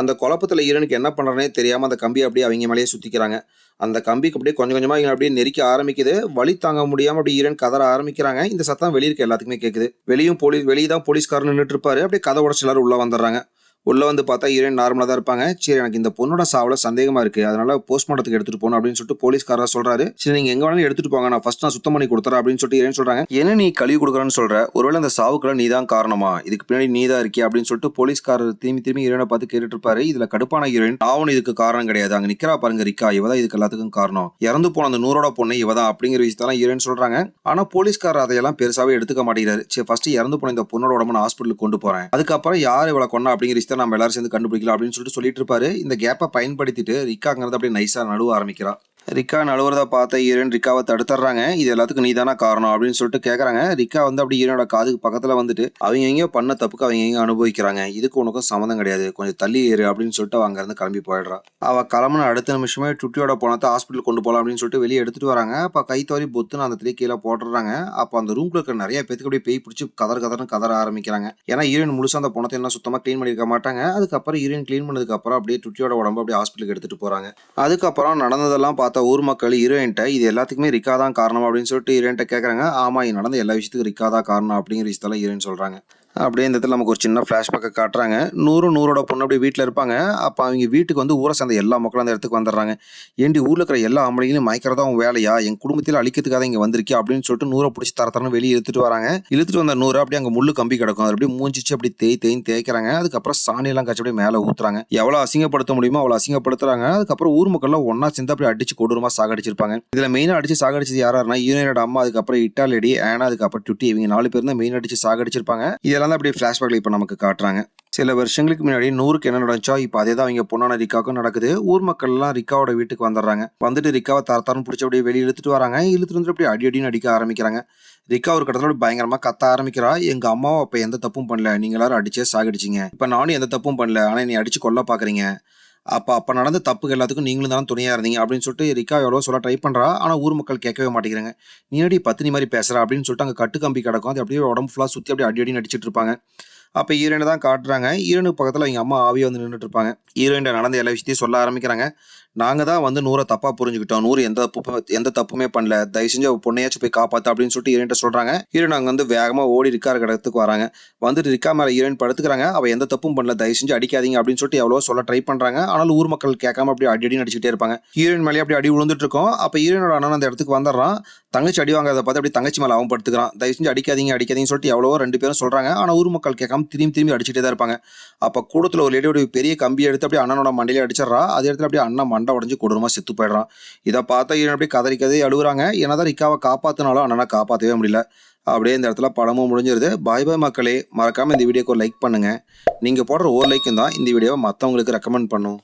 அந்த குழப்பத்துல ஹீரோனுக்கு என்ன பண்றனே தெரியாம அந்த கம்பி அப்படியே அவங்க மேலேயே சுத்திக்கிறாங்க. அந்த கம்பிக்கு அப்படியே கொஞ்சம் கொஞ்சமா இவங்க அப்படியே நெரிக்க ஆரம்பிக்குது. வலி தாங்க முடியாம அப்படியே ஹீரோயின் கதற ஆரம்பிக்கிறாங்க. இந்த சத்தம் வெளியே இருக்க எல்லாத்துக்குமே கேக்குது. வெளியே தான் போலீஸ்காரர் நின்றுட்டு இருப்பாரு. அப்படியே கதை உடச்சு எல்லாரும் உள்ள வந்துடுறாங்க. உள்ள வந்து பார்த்தா ஹீரோயின் நார்மலா தான் இருப்பாங்க. சரி, எனக்கு இந்த பொண்ணோட சாவுல சந்தேகமா இருக்கு, அதனால போஸ்ட்மார்ட்டத்துக்கு எடுத்துட்டு போகணும் அப்படின்னு சொல்லிட்டு போலீஸ்காரர் சொல்றாரு. சரி, நீங்க எங்க வேணாலும் எடுத்துட்டு போங்க, நான் ஃபர்ஸ்ட் சுத்தம் பண்ணி கொடுத்துறேன் அப்படின்னு சொல்லிட்டு ஹீரோயின் சொல்றாங்க. என்ன நீ கழுவி கொடுக்குறன்னு சொல்ற, ஒருவேளை அந்த சாவுக்குள்ள நீ தான் காரணமா, இதுக்கு பின்னாடி நீ தான் இருக்கியா அப்படின்னு சொல்லிட்டு போலீஸ்காரர் திரும்பி ஹீரோனை பார்த்து கேட்டுட்டு இருப்பாரு. இதுல கடுப்பான ஹீரோயின், நான் இதுக்கு காரணம் கிடையாது, அங்க நிக்கிறா பாருங்க ரிக்கா, இவதான் இதுக்கு எல்லாத்துக்கும் காரணம், இறந்து போன அந்த நூறோட பொண்ணு இவதான் அப்படிங்கிற விஷயத்தான் ஹீரோயின் சொல்றாங்க. ஆனா போலீஸ்காரர் அதையெல்லாம் பெருசாவே எடுத்துக்க மாட்டேங்கிறாரு. சரி, ஃபர்ஸ்ட் இறந்து போன இந்த பொண்ணோட உடம்பு நான் ஹாஸ்பிட்டலுக்கு கொண்டு போறேன், அதுக்கப்புறம் யார் இவளை கொண்டா அப்படிங்கிற விஷயத்தை நம்ம எல்லாரும் சேர்ந்து கண்டுபிடிக்கலாம் அப்படின்னு சொல்லிட்டு இருப்பாரு. இந்த கேப்பை பயன்படுத்திட்டு ரிக்காங்கிறது அப்படியே நைஸா நடுவ ஆரம்பிக்கிறா. ரிக்கா நழுவுறத பார்த்த ஹீரோயின் ரிக்காவை தடுத்துறாங்க. இது எல்லாத்துக்கும் நீ தானா காரணம் அப்படின்னு சொல்லிட்டு கேட்குறாங்க. ரிக்கா வந்து அப்படி ஹீரோனோட காதுக்கு பக்கத்தில் வந்துட்டு அவங்க எங்கேயோ பண்ண தப்புக்கு அவங்க எங்கேயோ அனுபவிக்கிறாங்க. இதுக்கு உனக்கும் சம்மந்தம் கிடையாது, கொஞ்சம் தள்ளி ஏறு அப்படின்னு சொல்லிட்டு அவ அங்கேருந்து கிளம்பி போயிடுறா. அவள் கிளம்புன அடுத்த நிமிஷமே டுட்டியோட பணத்தை ஹாஸ்பிட்டல் கொண்டு போகலாம் அப்படின்னு சொல்லிட்டு வெளியே எடுத்துட்டு வராங்க. அப்போ கை தவறி பொத்துன்னு அந்த இடத்துல கீழே போட்டுறாங்க. அப்போ அந்த ரூம்ல இருக்கிற நிறைய பேத்துக்கு அப்படியே பேய் பிடிச்சி கதற ஆரம்பிக்கிறாங்க. ஏன்னா ஹீரோயின் முழுசா அந்த பணத்தை என்ன சுத்தமாக க்ளீன் பண்ணிருக்க மாட்டாங்க. அதுக்கப்புறம் ஹீரோயின் க்ளீன் பண்ணதுக்கப்புறம் அப்படியே டுட்டியோட உடம்பு அப்படியே ஹாஸ்பிட்டலுக்கு எடுத்துட்டு போறாங்க. அதுக்கப்புறம் நடந்ததெல்லாம் பார்த்த ஊர் மக்கள் ஹீரோயின்ட்ட இது எல்லாத்துக்குமே ரிக்கா தான் காரணம் அப்படின்னு சொல்லிட்டு ஹீரோயின்ட்ட கேட்குறாங்க. ஆமா, இது நடந்த எல்லா விஷயத்துக்கும் ரிக்கா தான் காரணம் அப்படிங்கிற விஷயத்தெல்லாம் ஹீரோயின் சொல்றாங்க. அப்படியே இந்த இடத்துல நமக்கு ஒரு சின்ன ஃப்ளாஷ்பேக்கை காட்டுறாங்க. நூறோட பொண்ணு அப்படியே வீட்டில் இருப்பாங்க. அப்போ அவங்க வீட்டுக்கு வந்து ஊரை சேர்ந்த எல்லா மக்களும் அந்த இடத்துக்கு வந்துடுறாங்க. ஏண்டி ஊரில் இருக்கிற எல்லா ஆம்பளைங்களையும் மயக்கிறதா உன் வேலையா, என் குடும்பத்தில் அழிக்கிறதுக்காக இங்கே வந்திருக்கே அப்படின்னு சொல்லிட்டு நூறை பிடிச்சி தரத்தரன்னு வெளியே இழுத்துட்டு வராங்க. இழுத்துட்டு வந்த நூறு அப்படியே அங்கே முள்ளு கம்பி கிடக்கும். அது அப்படியே மூஞ்சிச்சு அப்படி தேய்க்கிறாங்க. அதுக்கப்புறம் சாணியெல்லாம் கச்சி அப்படியே மேலே ஊத்துறாங்க. எவ்வளோ அசிங்கப்படுத்த முடியுமோ அவ்வளோ அசிங்கப்படுத்துறாங்க. அதுக்கப்புறம் ஊர் மக்கள்லாம் ஒன்னா சேர்ந்து அப்படி அடிச்சு கொடூரமாக சாகடிச்சிருப்பாங்க. இதில் மெயினாக அடிச்சு சாகடிச்சது யாருன்னா ஹீரோயினோட அம்மா, அதுக்கப்புறம் இட்டாலேடி, ஆனா, அதுக்கப்புறம் டுட்டி, இவங்க 4 பேர் தான் மெயின் அடிச்சு சாகடிச்சிருப்பாங்க. இதெல்லாம் தான் அப்படியே ஃப்ளாஷ்பேக்ல இப்போ நமக்கு காட்டுறாங்க. சில வருஷங்களுக்கு முன்னாடி நூறுக்கு என்ன நடந்துச்சோ இப்போ அதே தான் அவங்க பொண்ணான ரிக்காவுக்கும் நடக்குது. ஊர் மக்கள் எல்லாம் ரிக்காவோட வீட்டுக்கு வந்துடுறாங்க. வந்துட்டு ரிக்காவை தரத்தரன்னு பிடிச்சி அப்படியே வெளியே இழுத்துட்டு வராங்க. இழுத்துட்டு வந்து அப்படியே அடின்னு அடிக்க ஆரம்பிக்கிறாங்க. ரிக்கா ஒரு கடத்தோட பயங்கரமா கத்த ஆரம்பிக்கிறா. எங்க அம்மாவும் அப்ப எந்த தப்பும் பண்ணல, நீங்க எல்லாரும் அடிச்சே சாகடிச்சிங்க. இப்ப நானும் எந்த தப்பும் பண்ணல, ஆனா நீ அடிச்சு கொல்ல பாக்குறீங்க. அப்ப நடந்த தப்புக்கு எல்லாத்துக்கும் நீங்களும் தான் துணையா இருந்தீங்க அப்படின்னு சொல்லிட்டு ரிக்கா எவ்வளோ சொல்ல ட்ரை பண்றா. ஆனா ஊர் மக்கள் கேட்கவே மாட்டேங்கிறாங்க. நீ பத்தினி மாதிரி பேசுற அப்படின்னு சொல்லிட்டு அங்க கட்டு கம்பி கிடக்கும். அது அப்படியே உடம்பு ஃபுல்லா சுத்தி அப்படியே அடின்னு அடிச்சிட்டு இருப்பாங்க. அப்போ ஹீரோயினை தான் காட்டுறாங்க. ஹீரோனுக்கு பக்கத்தில் அவங்க அம்மா ஆவியாக வந்து நின்றுட்டு இருப்பாங்க. ஹீரோயின்ட நடந்த எல்லா விஷயத்தையும் சொல்ல ஆரம்பிக்கிறாங்க. நாங்கள் தான் வந்து நூறை தப்பாக புரிஞ்சுக்கிட்டோம். நூறு எந்த தப்புமே பண்ணல, தயவு செஞ்சு அவள் பொண்ணையாச்சும் போய் காப்பாற்று அப்படின்னு சொல்லிட்டு ஹீரோயின்ட்ட சொல்கிறாங்க. ஹீரோயின் அங்கே வந்து வேகமாக ஓடி ரிக்கா இருக்கிற இடத்துக்கு வராங்க. வந்துட்டு ரிக்கா மேலே ஹீரோயின் படுத்துக்கிறாங்க. அவள் எந்த தப்பும் பண்ணல, தயவு செஞ்சு அடிக்காதீங்க அப்படின்னு சொல்லிட்டு எவ்வளோ சொல்ல ட்ரை பண்ணுறாங்க. ஆனாலும் ஊர் மக்கள் கேட்காம அப்படி அடின்னு அடிச்சுட்டே இருப்பாங்க. ஹீரோயின் மேலே அப்படி அடி விழுந்துட்டு இருக்கோம். அப்போ ஹீரோயினோட அண்ணன் அந்த இடத்துக்கு வந்துடுறான். தங்கச்சி அடி வாங்கிறத பார்த்து அப்படி தங்கச்சி மேலே அவன் படுத்துக்கிறான். தயவு செஞ்சு அடிக்காதீங்கன்னு சொல்லிட்டு எவ்வளோ 2 பேரும் சொல்கிறாங்க. ஆனால் ஊர் மக்கள் கேட்காம திரும்பி அடிச்சுட்டே தான் இருப்பாங்க. அப்போ கூடத்தில் ஒரு லேடியோட பெரிய கம்பியை எடுத்து அப்படியே அண்ணனோட மண்டையில அடிச்சிடறா. அதே இடத்துல அப்படியே அண்ணன் மண்டை உடஞ்சி கொடூரமாக செத்து போயிடுறான். இதை பார்த்தா ஹீரோயின் அப்படியே கதறி அழுகுறாங்க. என்னதான் ரிக்காவை காப்பாற்றினாலும் அண்ணனை காப்பாற்றவே முடியல. அப்படியே இந்த இடத்துல படமும் முடிஞ்சிருது. பாய் மக்களே, மறக்காமல் இந்த வீடியோக்கு ஒரு லைக் பண்ணுங்கள். நீங்கள் போடுற ஒரு லைக்கும் தான் இந்த வீடியோவை மற்றவங்களுக்கு ரெக்கமெண்ட் பண்ணும்.